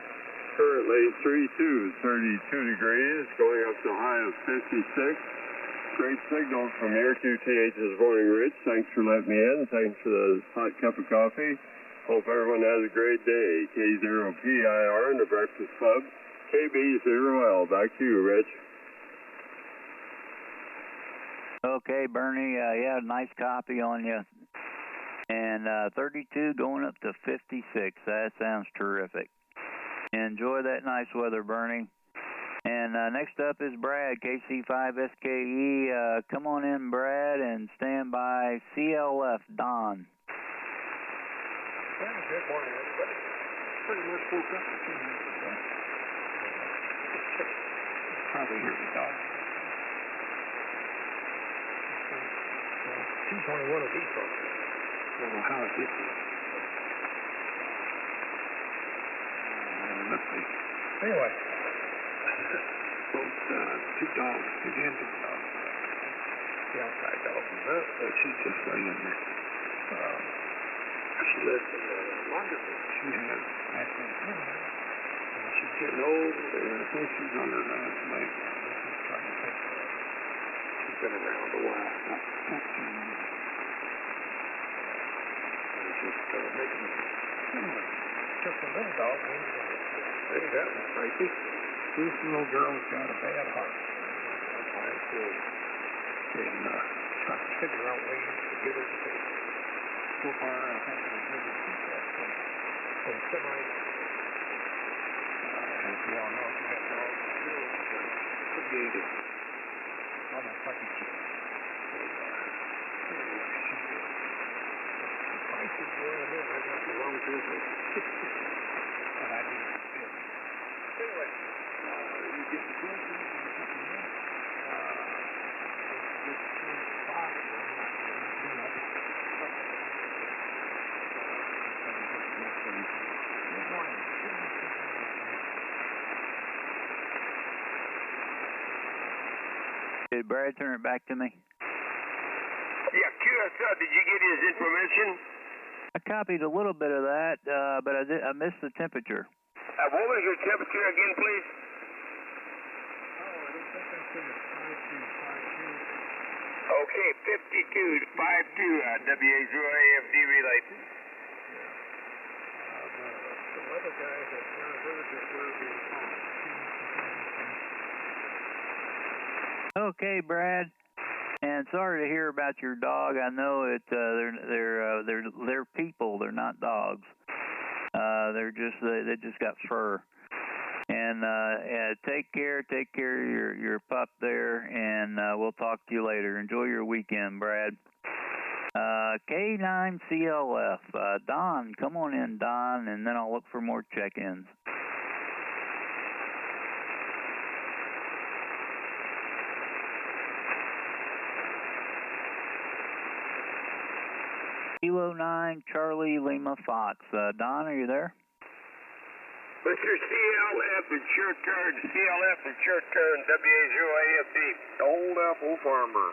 currently 32 degrees, going up to a high of 56. Great signal from your 2TH this morning, Rich. Thanks for letting me in. Thanks for the hot cup of coffee. Hope everyone has a great day. K0PIR in the Breakfast Club. KB0L. Back to you, Rich. Okay, Bernie. Yeah, nice copy on you. And 32 going up to 56. That sounds terrific. Enjoy that nice weather, Bernie. And next up is Brad, KC5SKE. Come on in, Brad, and stand by CLF, Don. Yeah, good morning, everybody. Pretty much woke up a few minutes ago. Probably hear the dog. 221 of these folks. I don't know how it gets here. Let's see. Anyway, both two dogs, two Indian dogs. The outside dog was up, but she's just laying there. She lives in London. She has accident. She's getting old. I think she's on her last leg. She's trying to take her. She's been around a while. Not too long. Just making anyway, just a little dog. Hey, that was crazy. This little girl's got a bad heart. I'm trying to figure out ways to get her to take it. So far, I think we're really some semi. As we all know, she has dogs created almost like a kid. I should go in there. I got the wrong person. And I didn't fit. Anyway, you get the question and something else. This box, I'm not getting too much. Good morning. Did Brad turn it back to me? Yeah, QSL, did you get his information? I copied a little bit of that, but I missed the temperature. What was your temperature again, please? Oh, I don't think I said it. 52. Okay, 52 to 52, WA0AFD relay. The other guys have not heard that we're being called. Okay, Brad. And sorry to hear about your dog. I know it. They're people. They're not dogs. They just got fur. And take care of your pup there. And we'll talk to you later. Enjoy your weekend, Brad. K9CLF. Don, come on in, Don, and then I'll look for more check-ins. Kilo 9, Charlie Lima Fox. Don, are you there? Mr. CLF, it's your turn. CLF, it's your turn. WA0AFD. Old Apple Farmer.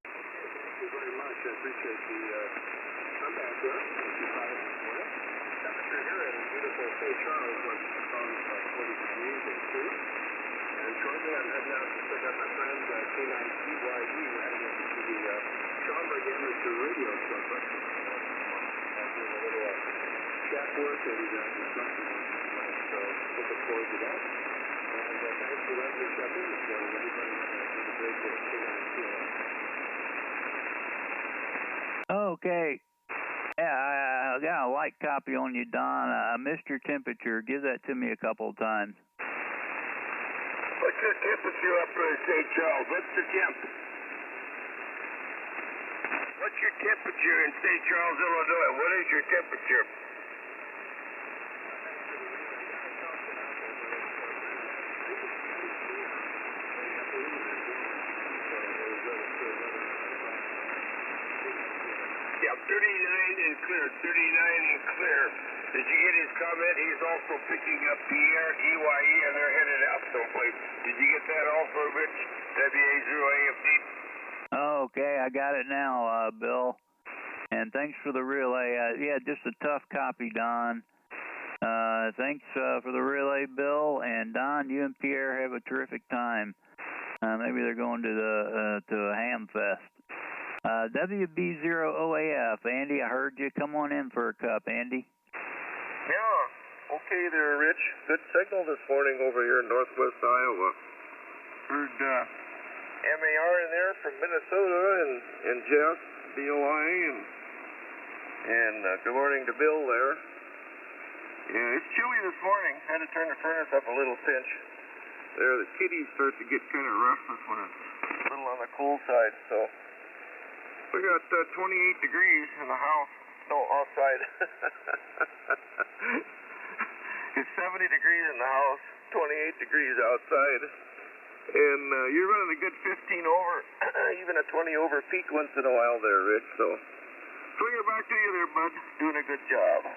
Thank you very much. I appreciate the I'm back there. Temperature here in beautiful St. Charles was about 40 degrees and 2. And shortly I'm heading out to pick up my friend K9CYE. We're heading over to the Schaumburg Amateur Radio Club. Doing a little chat work and discussion work tonight. So looking forward to that. And thanks for letting me check in this morning. Everybody have a great day. K9CLF. Okay. Yeah, I got a light copy on you, Don. I missed your temperature. Give that to me a couple of times. What's your temperature up there in St. Charles? What's the temp? What's your temperature in St. Charles, Illinois? What is your temperature? Yeah, 39 and clear, 39 and clear. Did you get his comment? He's also picking up Pierre, EYE, and they're headed out someplace. Did you get that also, Rich? WA0AFD? Okay, I got it now, Bill. And thanks for the relay. Yeah, just a tough copy, Don. Thanks for the relay, Bill. And Don, you and Pierre have a terrific time. Maybe they're going to a Ham Fest. WB0OAF, Andy, I heard you. Come on in for a cup, Andy. Yeah, okay there, Rich. Good signal this morning over here in northwest Iowa. Heard MAR in there from Minnesota and Jeff, BOI, and good morning to Bill there. Yeah, it's chilly this morning. Had to turn the furnace up a little pinch. There, the kitties start to get kind of restless when it's a little on the cool side, so we got 28 degrees in the house. No, outside. It's 70 degrees in the house, 28 degrees outside. And you're running a good 15 over, even a 20 over peak once in a while there, Rich. So swing it back to you there, bud. Doing a good job.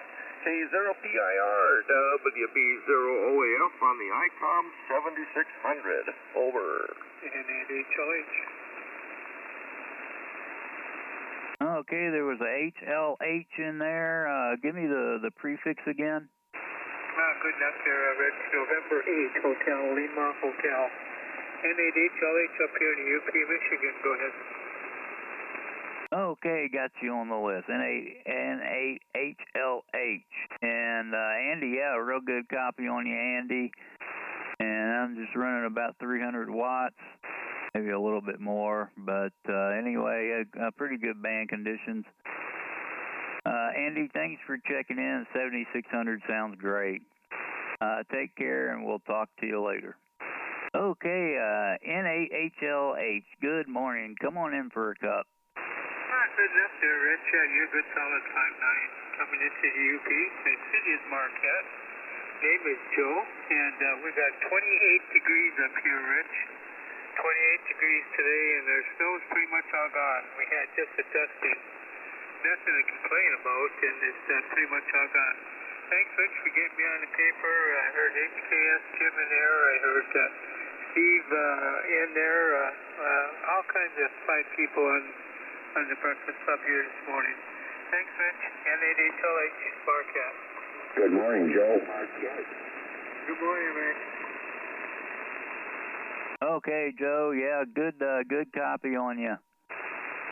K0PIR, WB0OAF on the Icom 7600. Over. And HLH. Okay, there was a HLH in there. Give me the prefix again. Good enough there, Rich. November 8, Hotel Lima Hotel. N8HLH up here in UP, Michigan. Go ahead. Okay, got you on the list. N8HLH. And Andy, yeah, a real good copy on you, Andy. And I'm just running about 300 watts. Maybe a little bit more, but anyway, pretty good band conditions. Andy, thanks for checking in. 7600 sounds great. Take care, and we'll talk to you later. Okay, N8HLH, good morning. Come on in for a cup. Good enough there, Rich. You're good solid 5'9", coming into the UP. St. City is Marquette. Name is Joe, and we got 28 degrees up here, Rich. 28 degrees today, and the snow's pretty much all gone. We had just a dusting. Nothing to complain about, and it's pretty much all gone. Thanks, Rich, for getting me on the paper. I heard HKS Jim in there. I heard Steve in there. All kinds of fine people on the breakfast club here this morning. Thanks, Rich. N8HLH, Marquette. Good morning, Joe. Good morning, Rich. Okay, Joe. Yeah, good copy on you.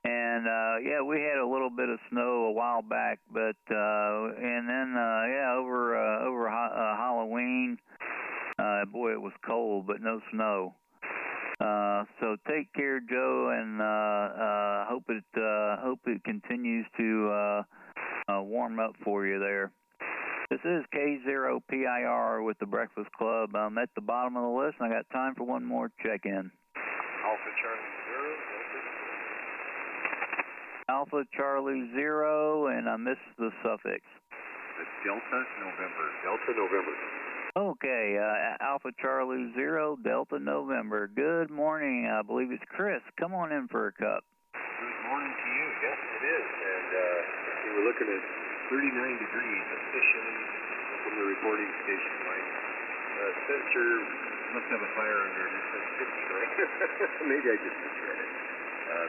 And yeah, we had a little bit of snow a while back, but and then yeah, over Halloween, boy, it was cold, but no snow. So take care, Joe, and hope it continues to warm up for you there. This is K0PIR with the Breakfast Club. I'm at the bottom of the list, and I got time for one more check-in. Alpha Charlie 0, and I missed the suffix. Delta November. Okay, Alpha Charlie 0, Delta November. Good morning. I believe it's Chris. Come on in for a cup. Good morning to you. Yes, it is. And we were looking at 39 degrees officially from the reporting station. My sensor must have a fire under it. It says 50, right? Maybe I just misread it.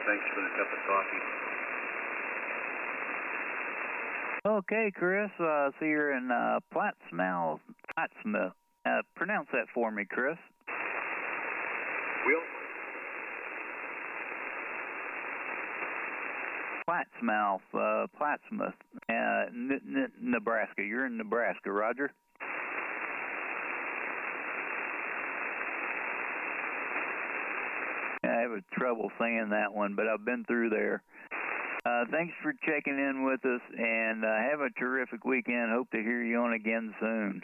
Thanks for the cup of coffee. Okay, Chris. So you're in Plattsmouth. Pronounce that for me, Chris. Will. Plattsmouth, Nebraska. You're in Nebraska, Roger. I have trouble saying that one, but I've been through there. Thanks for checking in with us, and have a terrific weekend. Hope to hear you on again soon.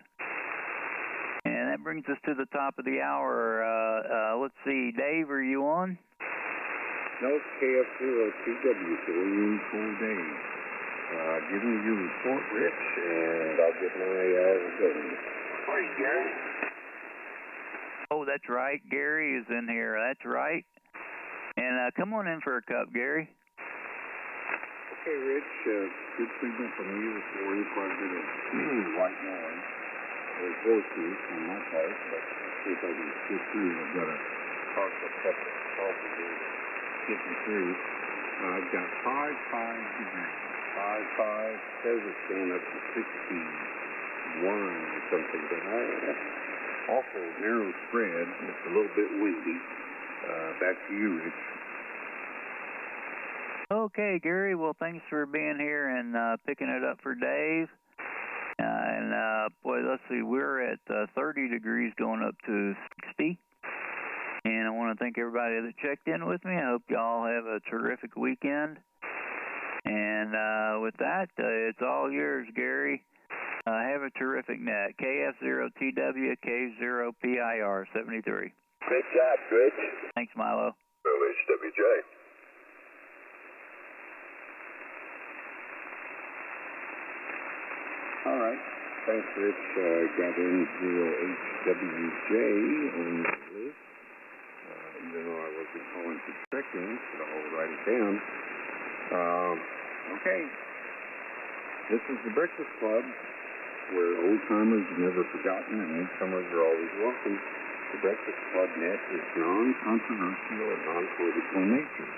And that brings us to the top of the hour. Let's see, Dave, are you on? No, KF0TW, full day. Giving you report, Rich, and I'll get my results. Morning, Gary. Oh, that's right. Gary is in here. That's right. And come on in for a cup, Gary. Okay, Rich, good signal from you this morning. Quite a bit of white noise. There's voices on my part, but see if I can get through. I've got a partial couple of salty here to get me through. I've got 5 degrees. 5 says it's going up to 61 or something, but also narrow spread. It's a little bit windy. Back to you, Rich. Okay, Gary. Well, thanks for being here and picking it up for Dave. Boy, let's see. We're at 30 degrees going up to 60. And I want to thank everybody that checked in with me. I hope y'all have a terrific weekend. And with that, it's all yours, Gary. Have a terrific net. KF0TW, K0PIR, 73. Great job, Rich. Thanks, Milo. LHWJ. All right. Thanks, Rich. Got in 0HWJ on the list. Even though I wasn't calling to check in, but I'll write it down. Okay. This is the Breakfast Club, where old-timers are never forgotten and newcomers are always welcome. The Breakfast Club net is non-controversial and non-political in nature.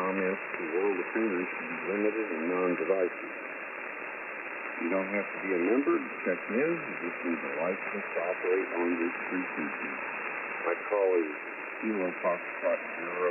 Comments to world affairs should be limited and non-divisive. You don't have to be a member to check in. You just need a license to operate on this frequency. My call is Kilo Foxtrot 0.